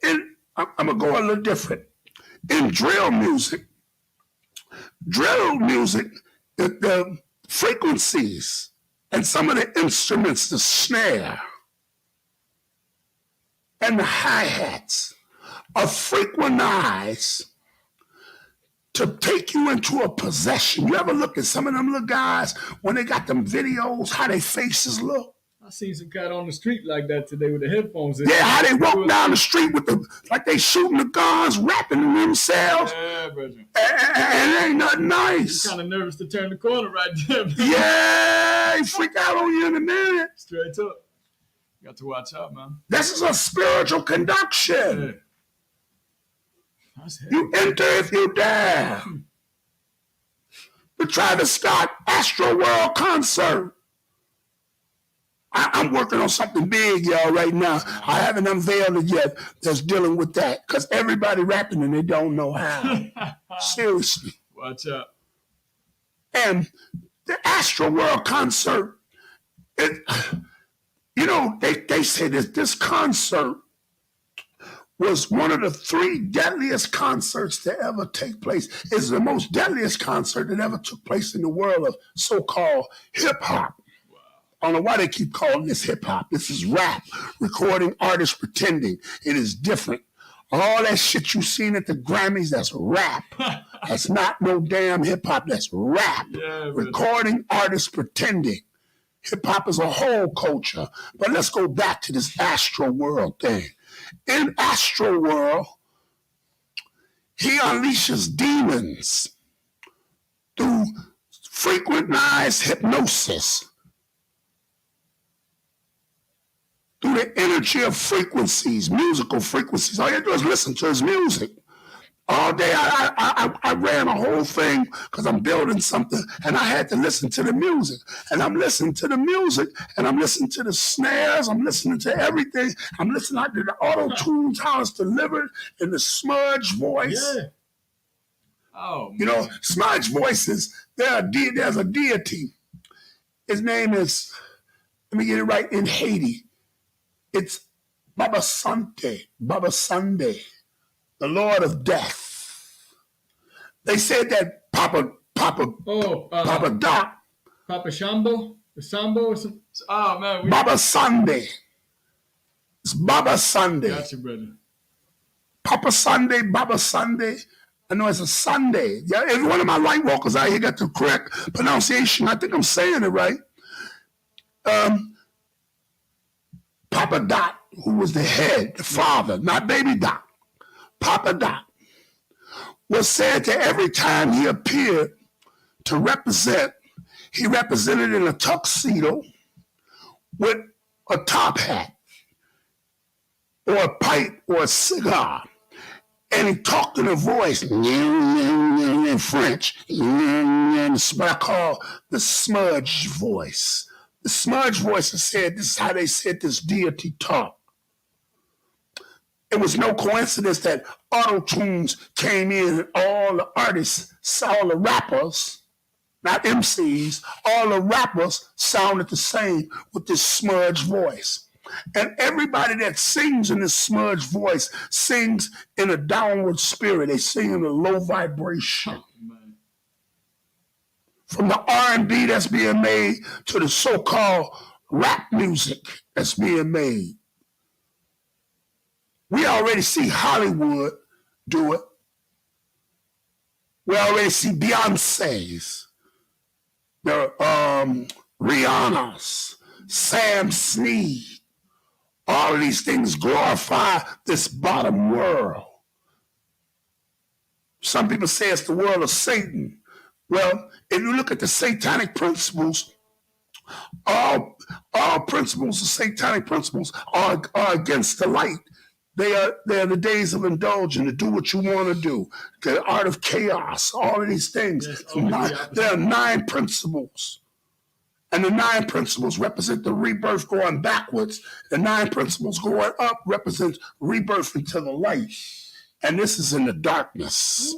And I'm going to go a little different. In drill music, the frequencies and some of the instruments, the snare and the hi-hats are frequentized to take you into a possession. You ever look at some of them little guys when they got them videos, how their faces look? I seen some cat on the street like that today with the headphones in. Yeah, how they walk down the street with like they shooting the guns, rapping to themselves. Yeah, brother. And it ain't nothing nice. Kind of nervous to turn the corner right there. Yeah, he freak out on you in a minute. Straight up. You got to watch out, man. This is a spiritual conduction. Yeah. You enter if you dare. We're trying to start Astro World concert. I'm working on something big, y'all, right now. I haven't unveiled it yet that's dealing with that because everybody rapping and they don't know how. Seriously. Watch out. And the Astro World concert, they say that this concert was one of the 3 deadliest concerts to ever take place. It's the most deadliest concert that ever took place in the world of so-called hip-hop. Wow. I don't know why they keep calling this hip-hop. This is rap, recording artists pretending. It is different. All that shit you seen at the Grammys, that's rap. That's not no damn hip-hop, that's rap. Yeah, recording artists pretending. Hip-hop is a whole culture. But let's go back to this Astro World thing. In Astro World, he unleashes demons through frequentized hypnosis, through the energy of frequencies, musical frequencies. All you have to do is listen to his music. All day, I ran a whole thing because I'm building something, and I had to listen to the music. And I'm listening to the music, and I'm listening to the snares. I'm listening to everything. I'm listening to the auto-tunes, how it's delivered in the smudge voice. Yeah. Oh, you know, smudge voices, there's a deity. His name is, let me get it right, in Haiti. It's Baba Sunday, the Lord of Death. They said that Papa Doc. Papa Shambo? The Sambo? Or some, oh, man. Baba Sunday. It's Baba Sunday. Gotcha, brother. Papa Sunday, Baba Sunday. I know it's a Sunday. Yeah, every one of my Lightwalkers out here got the correct pronunciation. I think I'm saying it right. Papa Doc, who was the head, the father, not Baby Doc. Papa Doc was said that every time he appeared to represent, he represented in a tuxedo with a top hat or a pipe or a cigar. And he talked in a voice in French, what I call the smudge voice. The smudge voice said, this is how they said this deity talk. It was no coincidence that auto-tunes came in and all the artists, all the rappers, not MCs, all the rappers sounded the same with this smudge voice. And everybody that sings in this smudge voice sings in a downward spirit. They sing in a low vibration. From the R&B that's being made to the so-called rap music that's being made. We already see Hollywood do it. We already see Beyonce's, the Rihanna's, Sam Snead. All of these things glorify this bottom world. Some people say it's the world of Satan. Well, if you look at the satanic principles, all principles, the satanic principles are against the light. They are the days of indulgence, to do what you want to do. The art of chaos, all of these things. Yes, there are 9 principles. And the 9 principles represent the rebirth going backwards. The 9 principles going up represent rebirth into the light. And this is in the darkness.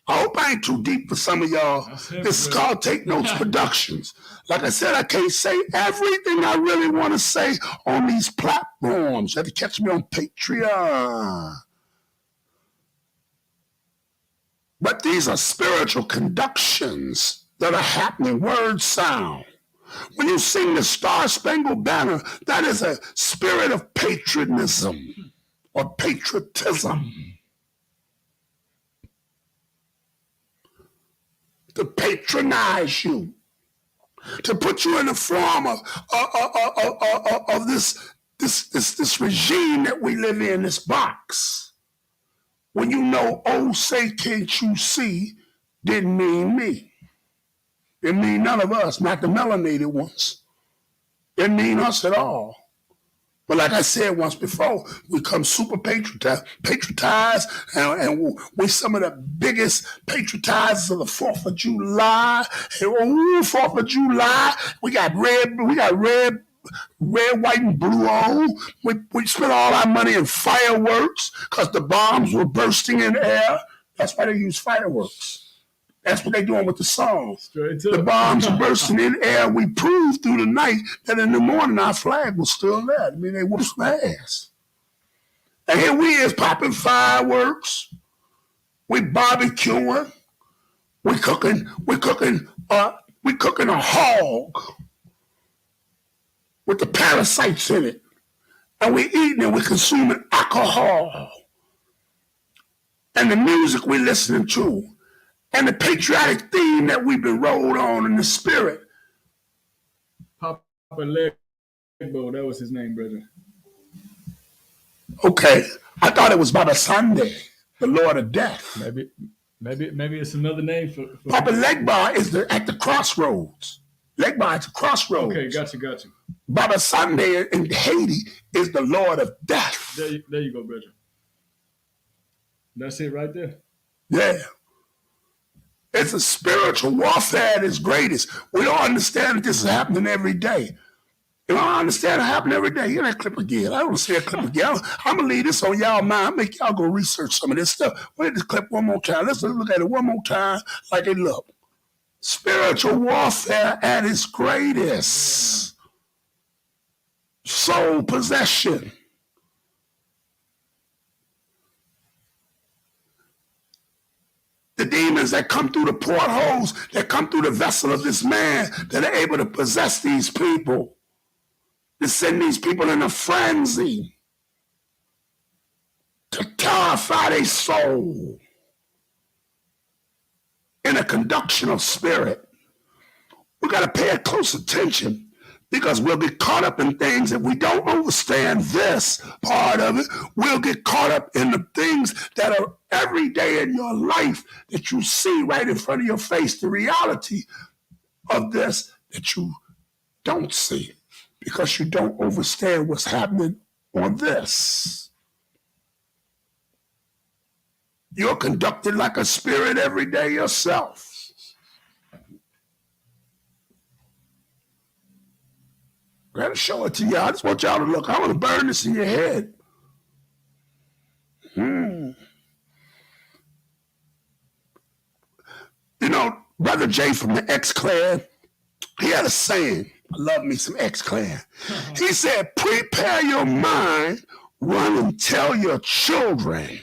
I hope I ain't too deep for some of y'all. This is called Take Notes Productions. Like I said, I can't say everything I really want to say on these platforms. You have to catch me on Patreon. But these are spiritual conductions that are happening, word sound. When you sing the Star Spangled Banner, that is a spirit of patriotism or patriotism. To patronize you, to put you in the form of this regime that we live in, this box. When you know, oh, say, can't you see, didn't mean me. It mean none of us, not the melanated ones. It mean us at all. But like I said once before, we come super patriotized, and we're some of the biggest patriotizers of the 4th of July. And, 4th of July, we got red, white, and blue on. We spent all our money in fireworks because the bombs were bursting in air. That's why they use fireworks. That's what they're doing with the song. The bombs are bursting in air. We proved through the night that in the morning our flag was still there. I mean, they whooped my ass. And here we is popping fireworks. We barbecuing. We cooking a hog with the parasites in it. And we eating and we consuming alcohol. And the music we listening to. And the patriotic theme that we've been rolled on in the spirit. Papa Legbo, that was his name, brother. Okay, I thought it was Baba Sunday, the Lord of Death. Maybe it's another name for Papa Legba is at the crossroads. Legba at the crossroads. Okay, gotcha. Baba Sunday in Haiti is the Lord of Death. There you go, brother. That's it right there. Yeah. It's a spiritual warfare at its greatest. We don't understand that this is happening every day. You don't understand it happening every day. Hear that clip again. I don't see that clip again. I'm going to leave this on y'all mind. Make y'all go research some of this stuff. Wait this clip one more time. Let's look at it one more time like it look. Spiritual warfare at its greatest. Soul possession. The demons that come through the portholes, that come through the vessel of this man, that are able to possess these people, to send these people in a frenzy, to terrify their soul in a conduction of spirit. We got to pay close attention because we'll get caught up in things if we don't understand this part of it. We'll get caught up in the things that are every day in your life that you see right in front of your face, the reality of this that you don't see because you don't understand what's happening on this. You're conducted like a spirit every day yourself. I gotta show it to y'all. I just want y'all to look. I want to burn this in your head. You know, Brother Jay from the X-Clan, he had a saying. I love me some X-Clan. He said, prepare your mind, run and tell your children.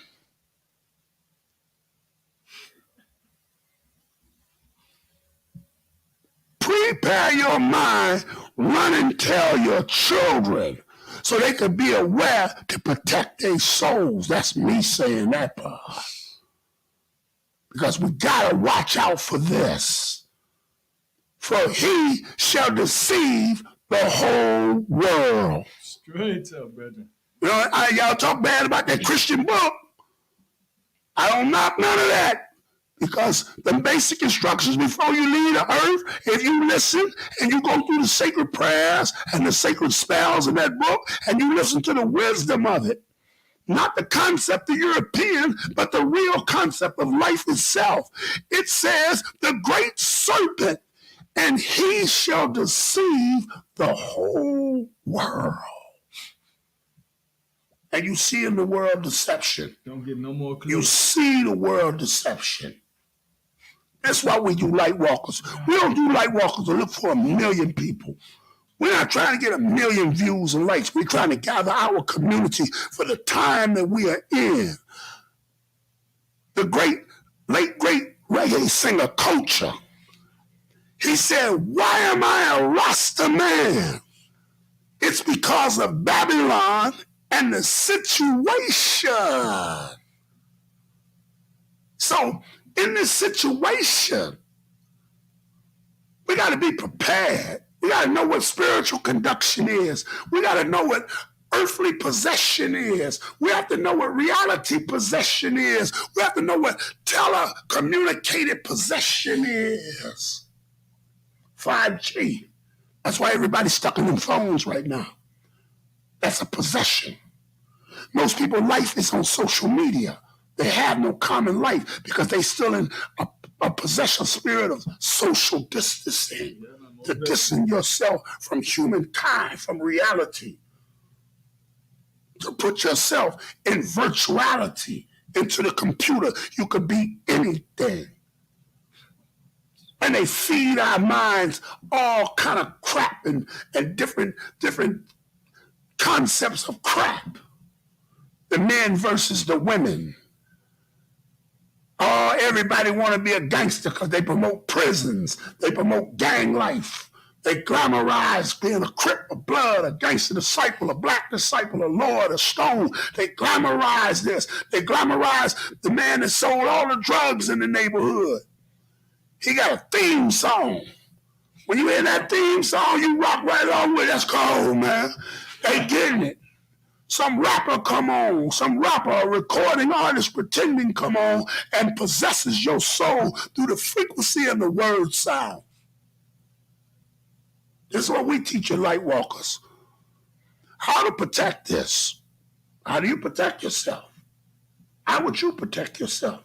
Prepare your mind, run and tell your children so they can be aware to protect their souls. That's me saying that part. Because we got to watch out for this. For he shall deceive the whole world. Straight up, brother. You know, y'all talk bad about that Christian book. I don't knock none of that. Because the basic instructions before you leave the earth, if you listen and you go through the sacred prayers and the sacred spells in that book, and you listen to the wisdom of it, not the concept of European, but the real concept of life itself. It says, the great serpent, and he shall deceive the whole world. And you see in the world deception. Don't get no more clues. You see the world deception. That's why we do Lightwalkers. We don't do Lightwalkers to look for 1 million people. We're not trying to get 1 million views and likes. We're trying to gather our community for the time that we are in. The late great reggae singer Culture, he said, why am I a Rasta man? It's because of Babylon and the situation. So in this situation, we got to be prepared. We got to know what spiritual conduction is. We got to know what earthly possession is. We have to know what reality possession is. We have to know what telecommunicated possession is. 5G. That's why everybody's stuck in them phones right now. That's a possession. Most people's life is on social media. They have no common life because they still in a possession spirit of social distancing. To distance yourself from humankind, from reality. To put yourself in virtuality into the computer. You could be anything. And they feed our minds all kind of crap and different concepts of crap. The men versus the women. Oh, everybody want to be a gangster because they promote prisons. They promote gang life. They glamorize being a Crip, a Blood, a gangster disciple, a black disciple, a Lord, a Stone. They glamorize this. They glamorize the man that sold all the drugs in the neighborhood. He got a theme song. When you hear that theme song, you rock right along with it. That's cold, man. They getting it. Some rapper come on, some rapper, a recording artist pretending come on and possesses your soul through the frequency of the word sound. This is what we teach you Lightwalkers. How to protect this. How do you protect yourself? How would you protect yourself?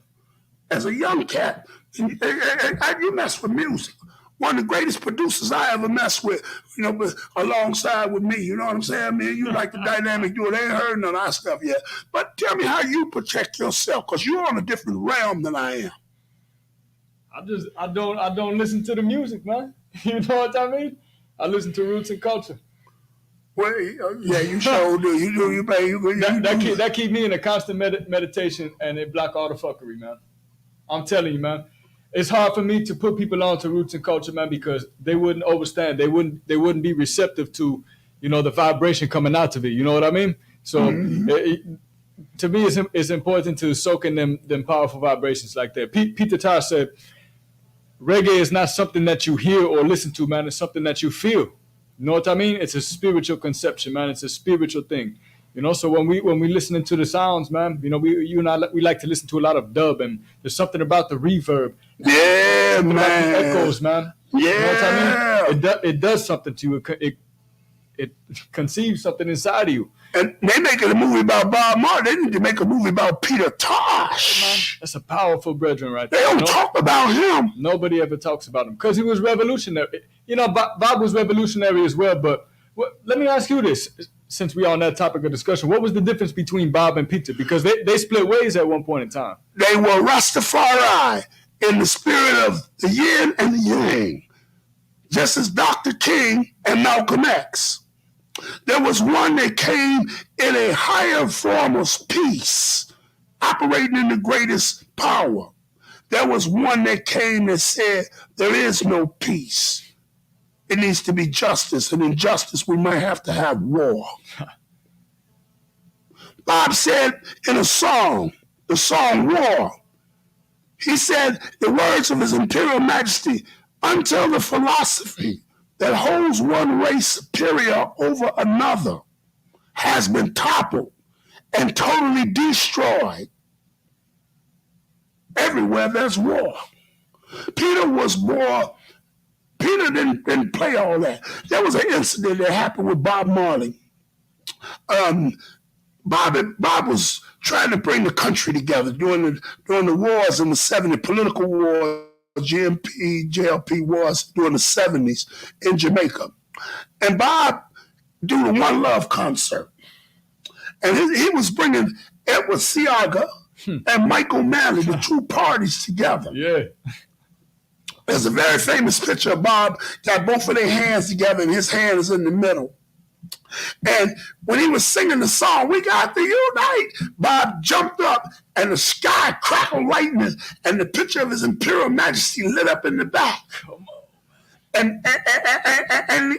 As a young cat, you mess with music. One of the greatest producers I ever messed with, alongside with me. You know what I'm saying? Man, you like the dynamic duo. They ain't heard none of our stuff yet. But tell me how you protect yourself, because you're on a different realm than I am. I don't listen to the music, man. You know what I mean? I listen to roots and culture. Well, yeah, you sure do. That keep me in a constant meditation, and it block all the fuckery, man. I'm telling you, man. It's hard for me to put people on to roots and culture, man, because they wouldn't understand. They wouldn't be receptive to, the vibration coming out of it. You know what I mean? So to me, it's important to soak in them powerful vibrations like that. Peter Tarr said, reggae is not something that you hear or listen to, man. It's something that you feel. You know what I mean? It's a spiritual conception, man. It's a spiritual thing. So when we listening to the sounds, man, we like to listen to a lot of dub, and there's something about the reverb. Yeah, man. About the echoes, man. Yeah. You know what I mean? It does something to you. It conceives something inside of you. And they making a movie about Bob Marley. They need to make a movie about Peter Tosh. Man, that's a powerful brethren right there. They don't talk about him. Nobody ever talks about him because he was revolutionary. Bob was revolutionary as well. But let me ask you this. Since we are on that topic of discussion, what was the difference between Bob and Peter? Because they split ways at one point in time. They were Rastafari in the spirit of the yin and the yang, just as Dr. King and Malcolm X. There was one that came in a higher form of peace, operating in the greatest power. There was one that came that said there is no peace. It needs to be justice, and in justice, we might have to have war. Bob said in a song, the song War, he said the words of His Imperial Majesty, until the philosophy that holds one race superior over another has been toppled and totally destroyed. Everywhere there's war. Peter didn't play all that. There was an incident that happened with Bob Marley. Bob was trying to bring the country together during the wars in the 70s, political wars, GMP, JLP wars during the 70s in Jamaica. And Bob do the One Love concert. And he was bringing Edward Seaga and Michael Manley, the two parties together. Yeah. There's a very famous picture of Bob got both of their hands together and his hand is in the middle. And when he was singing the song, "We Got to Unite," Bob jumped up and the sky crackled lightning and the picture of his Imperial Majesty lit up in the back. Come on.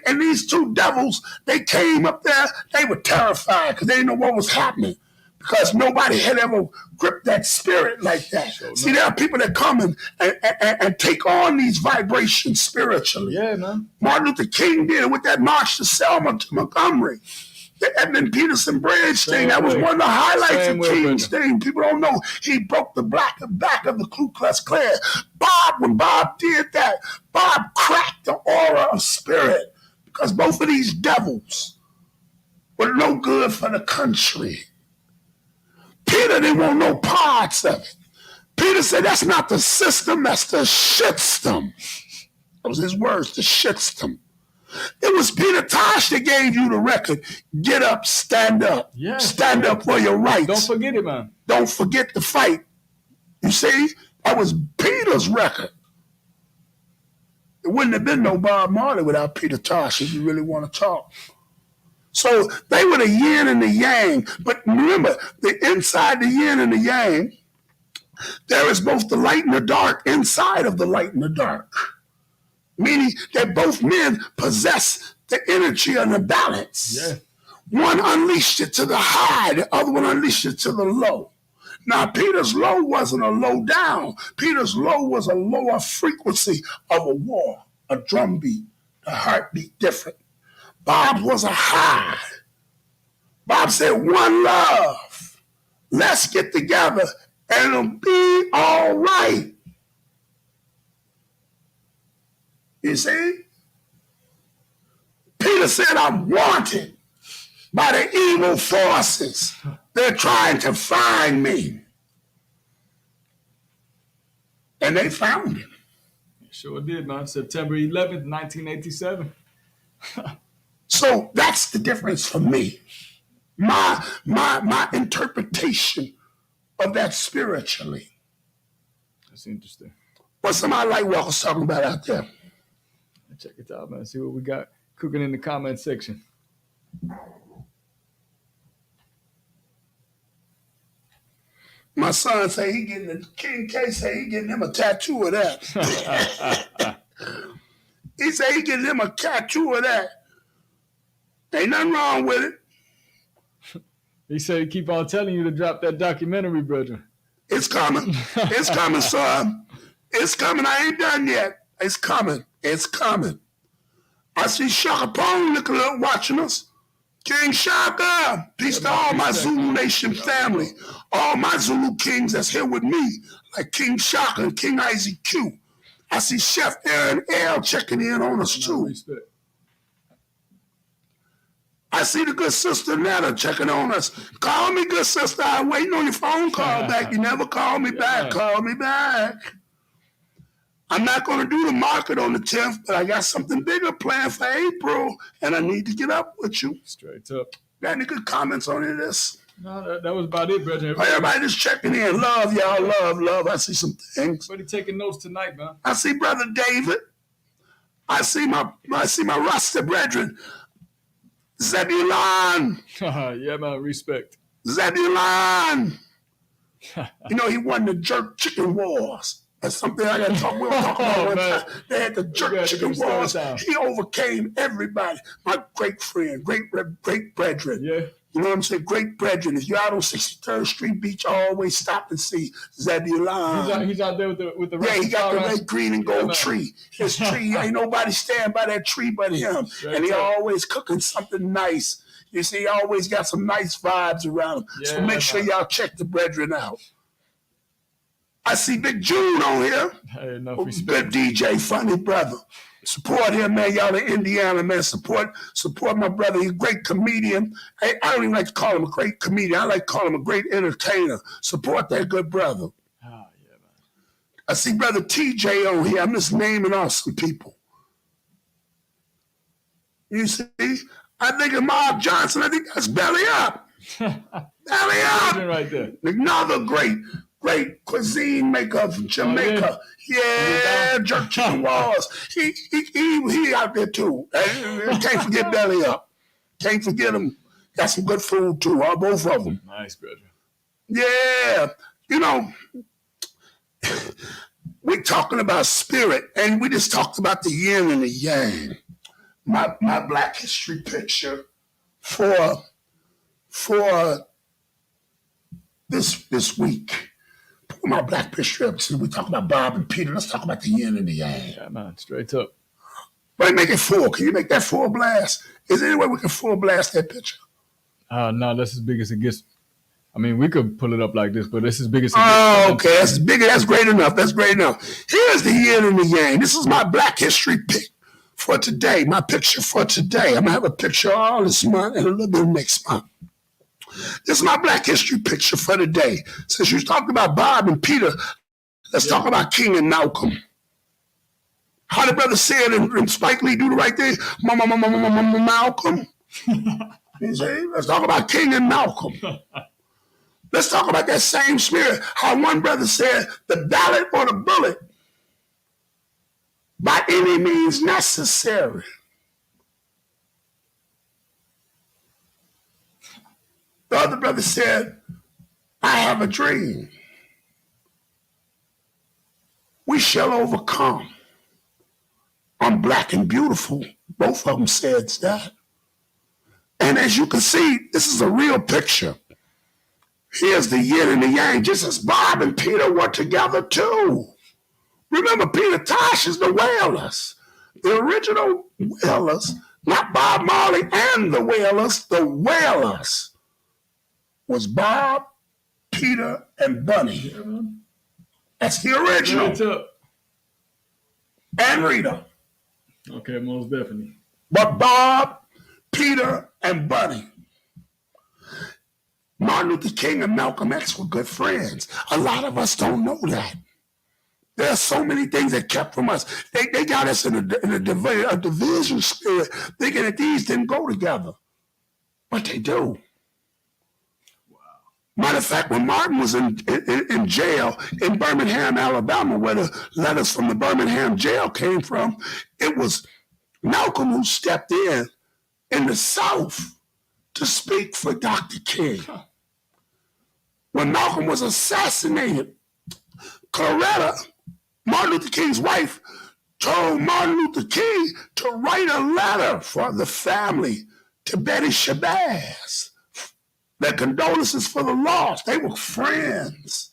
And these two devils, they came up there, they were terrified because they didn't know what was happening. Because nobody had ever gripped that spirit like that. Sure. See, there are people that come and take on these vibrations spiritually. Yeah, man. Martin Luther King did it with that march to Selma to Montgomery. The Edmund Peterson Bridge thing, that was one of the highlights of King's thing. People don't know he broke the back of the Ku Klux Klan. When Bob did that, Bob cracked the aura of spirit because both of these devils were no good for the country. Peter didn't want no parts of it. Peter said, "That's not the system, that's the shitstem." That was his words, the shitstem. It was Peter Tosh that gave you the record. Get up, stand up. Yeah. Stand up for your rights. Don't forget it, man. Don't forget the fight. You see, that was Peter's record. There wouldn't have been no Bob Marley without Peter Tosh if you really want to talk. So they were the yin and the yang. But remember, inside the yin and the yang, there is both the light and the dark inside of the light and the dark. Meaning that both men possess the energy and the balance. Yeah. One unleashed it to the high, the other one unleashed it to the low. Now, Peter's low wasn't a low down. Peter's low was a lower frequency of a war, a drum beat, a heartbeat different. Bob was a high. Bob said, "One love. Let's get together and it'll be all right." You see? Peter said, "I'm wanted by the evil forces. They're trying to find me." And they found him. Sure did, man. September 11th, 1987. So that's the difference for me. My interpretation of that spiritually. That's interesting. What's some of my Lightwalkers talking about out there? Check it out, man. See what we got cooking in the comment section. My son say he getting the King K say he getting him a tattoo of that. He say he getting him a tattoo of that. Ain't nothing wrong with it. He said he keep on telling you to drop that documentary, brother. It's coming. It's coming, son. It's coming. I ain't done yet. It's coming. It's coming. I see Shaka Pong looking up watching us. King Shaka. Peace to all my Zulu Nation family. All my Zulu kings that's here with me, like King Shaka and King Isaac Q. I see Chef Aaron L checking in on us too. Respect. I see the good sister Netta checking on us. Call me, good sister. I'm waiting on your phone call back. You never call me back. Call me back. I'm not going to do the market on the 10th, but I got something bigger planned for April, and I need to get up with you. Straight up. Got any good comments on any of this? No, that was about it, brother. Everybody just checking in. Love, y'all. Love. I see some things. Everybody taking notes tonight, man. I see Brother David. I see my Rasta brethren. Zebulon. Yeah, man. Respect. Zebulon. You know, he won the jerk chicken wars. That's something I got to talk. We'll talk about one time. They had the jerk chicken wars. He overcame everybody. My great friend, great brethren. Yeah. You know what I'm saying? Great brethren. If you're out on 63rd Street Beach, always stop and see Zebulon. He's out there with the yeah, he got the red, green, and gold tree. His tree, ain't nobody stand by that tree but him. And he always cooking something nice. You see, he always got some nice vibes around him. Yeah, so make sure y'all check the brethren out. I see Big June on here. Hey, enough respect. Good DJ, funny brother. Support him, man. Y'all in Indiana, man. Support my brother. He's a great comedian. I don't even like to call him a great comedian. I like to call him a great entertainer. Support that good brother. Yeah, man. I see Brother TJ on here. I'm just naming off some people. You see? I think of Mark Johnson. I think that's Belly Up. Belly Up. Right there. Another great great cuisine maker of Jamaica. Yeah, jerk chicken walls. He out there too. Can't forget Belly Up. Can't forget him. Got some good food too. Both of them. Nice, brother. Yeah, you know, we're talking about spirit, and we just talked about the yin and the yang. My Black History picture for this week. My Black History episode. We talk about Bob and Peter. Let's talk about the yin and the yang. Yeah, man, straight up. Wait, make it full. Can you make that full blast? Is there any way we can full blast that picture? No, that's as big as it gets. I mean, we could pull it up like this, but it's as big as it gets. Oh, okay. That's bigger. That's great enough. That's great enough. Here's the yin and the yang. This is my Black History pick for today. My picture for today. I'm going to have a picture all this month and a little bit next month. This is my Black History picture for today. Since you talked about Bob and Peter, let's talk about King and Malcolm. How the brother said and Spike Lee do the right thing? Malcolm. Let's talk about King and Malcolm. Let's talk about that same spirit. How one brother said, the ballot or the bullet, by any means necessary. The other brother said, I have a dream. We shall overcome. I'm black and beautiful. Both of them said that. And as you can see, this is a real picture. Here's the yin and the yang, just as Bob and Peter were together too. Remember, Peter Tosh is the Wailers. The original Wailers, not Bob Marley and the Wailers was Bob, Peter, and Bunny. That's the original. And Rita. Okay, most definitely. But Bob, Peter, and Bunny. Martin Luther King and Malcolm X were good friends. A lot of us don't know that. There are so many things that kept from us. They got us in a division spirit, thinking that these didn't go together. But they do. Matter of fact, when Martin was in jail in Birmingham, Alabama, where the letters from the Birmingham jail came from, it was Malcolm who stepped in the South to speak for Dr. King. When Malcolm was assassinated, Coretta, Martin Luther King's wife, told Martin Luther King to write a letter for the family to Betty Shabazz. Their condolences for the loss. They were friends.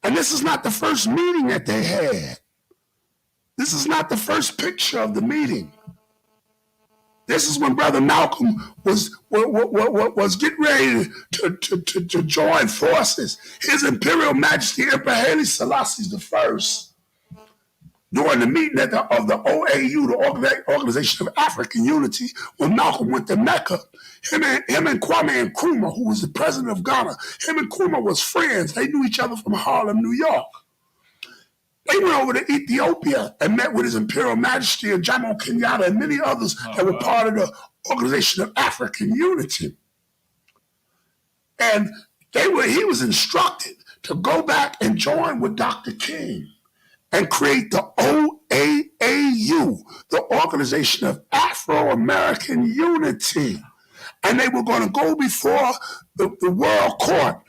And this is not the first meeting that they had. This is not the first picture of the meeting. This is when Brother Malcolm was getting ready to join forces. His Imperial Majesty Emperor Haile Selassie I, during the meeting of the OAU, the Organization of African Unity, when Malcolm went to Mecca, him and Kwame Nkrumah, who was the president of Ghana, him and Nkrumah was friends. They knew each other from Harlem, New York. They went over to Ethiopia and met with His Imperial Majesty and Jomo Kenyatta and many others that were part of the Organization of African Unity. And he was instructed to go back and join with Dr. King and create the OAAU, the Organization of Afro-American Unity. And they were going to go before the World Court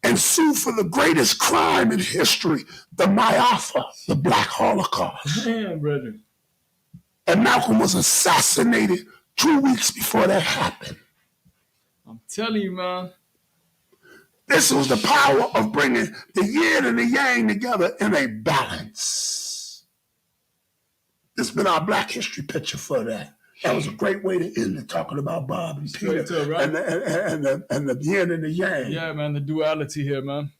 and sue for the greatest crime in history, the Ma'afa, the Black Holocaust. Damn, brother. And Malcolm was assassinated 2 weeks before that happened. I'm telling you, man. This was the power of bringing the yin and the yang together in a balance. This has been our Black History picture for that. That was a great way to end it, talking about Bob and Peter and the yin and the yang. Yeah, man, the duality here, man.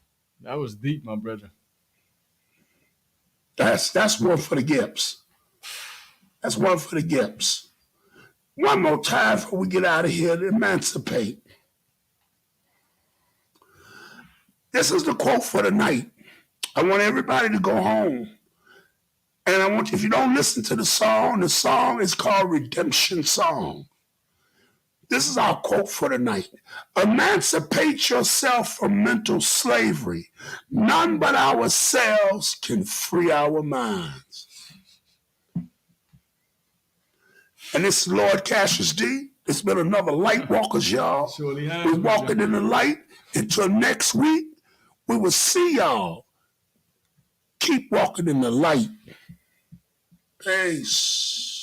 That was deep, my brother. That's one for the Gibbs. That's one for the Gibbs. One more time before we get out of here to emancipate. This is the quote for the night. I want everybody to go home. And I want you, if you don't listen to the song is called Redemption Song. This is our quote for tonight. Emancipate yourself from mental slavery. None but ourselves can free our minds. And this is Lord CASHUS D. It's been another Lightwalkers, y'all. Surely has. We're walking in the light. Until next week, we will see y'all. Keep walking in the light. Peace.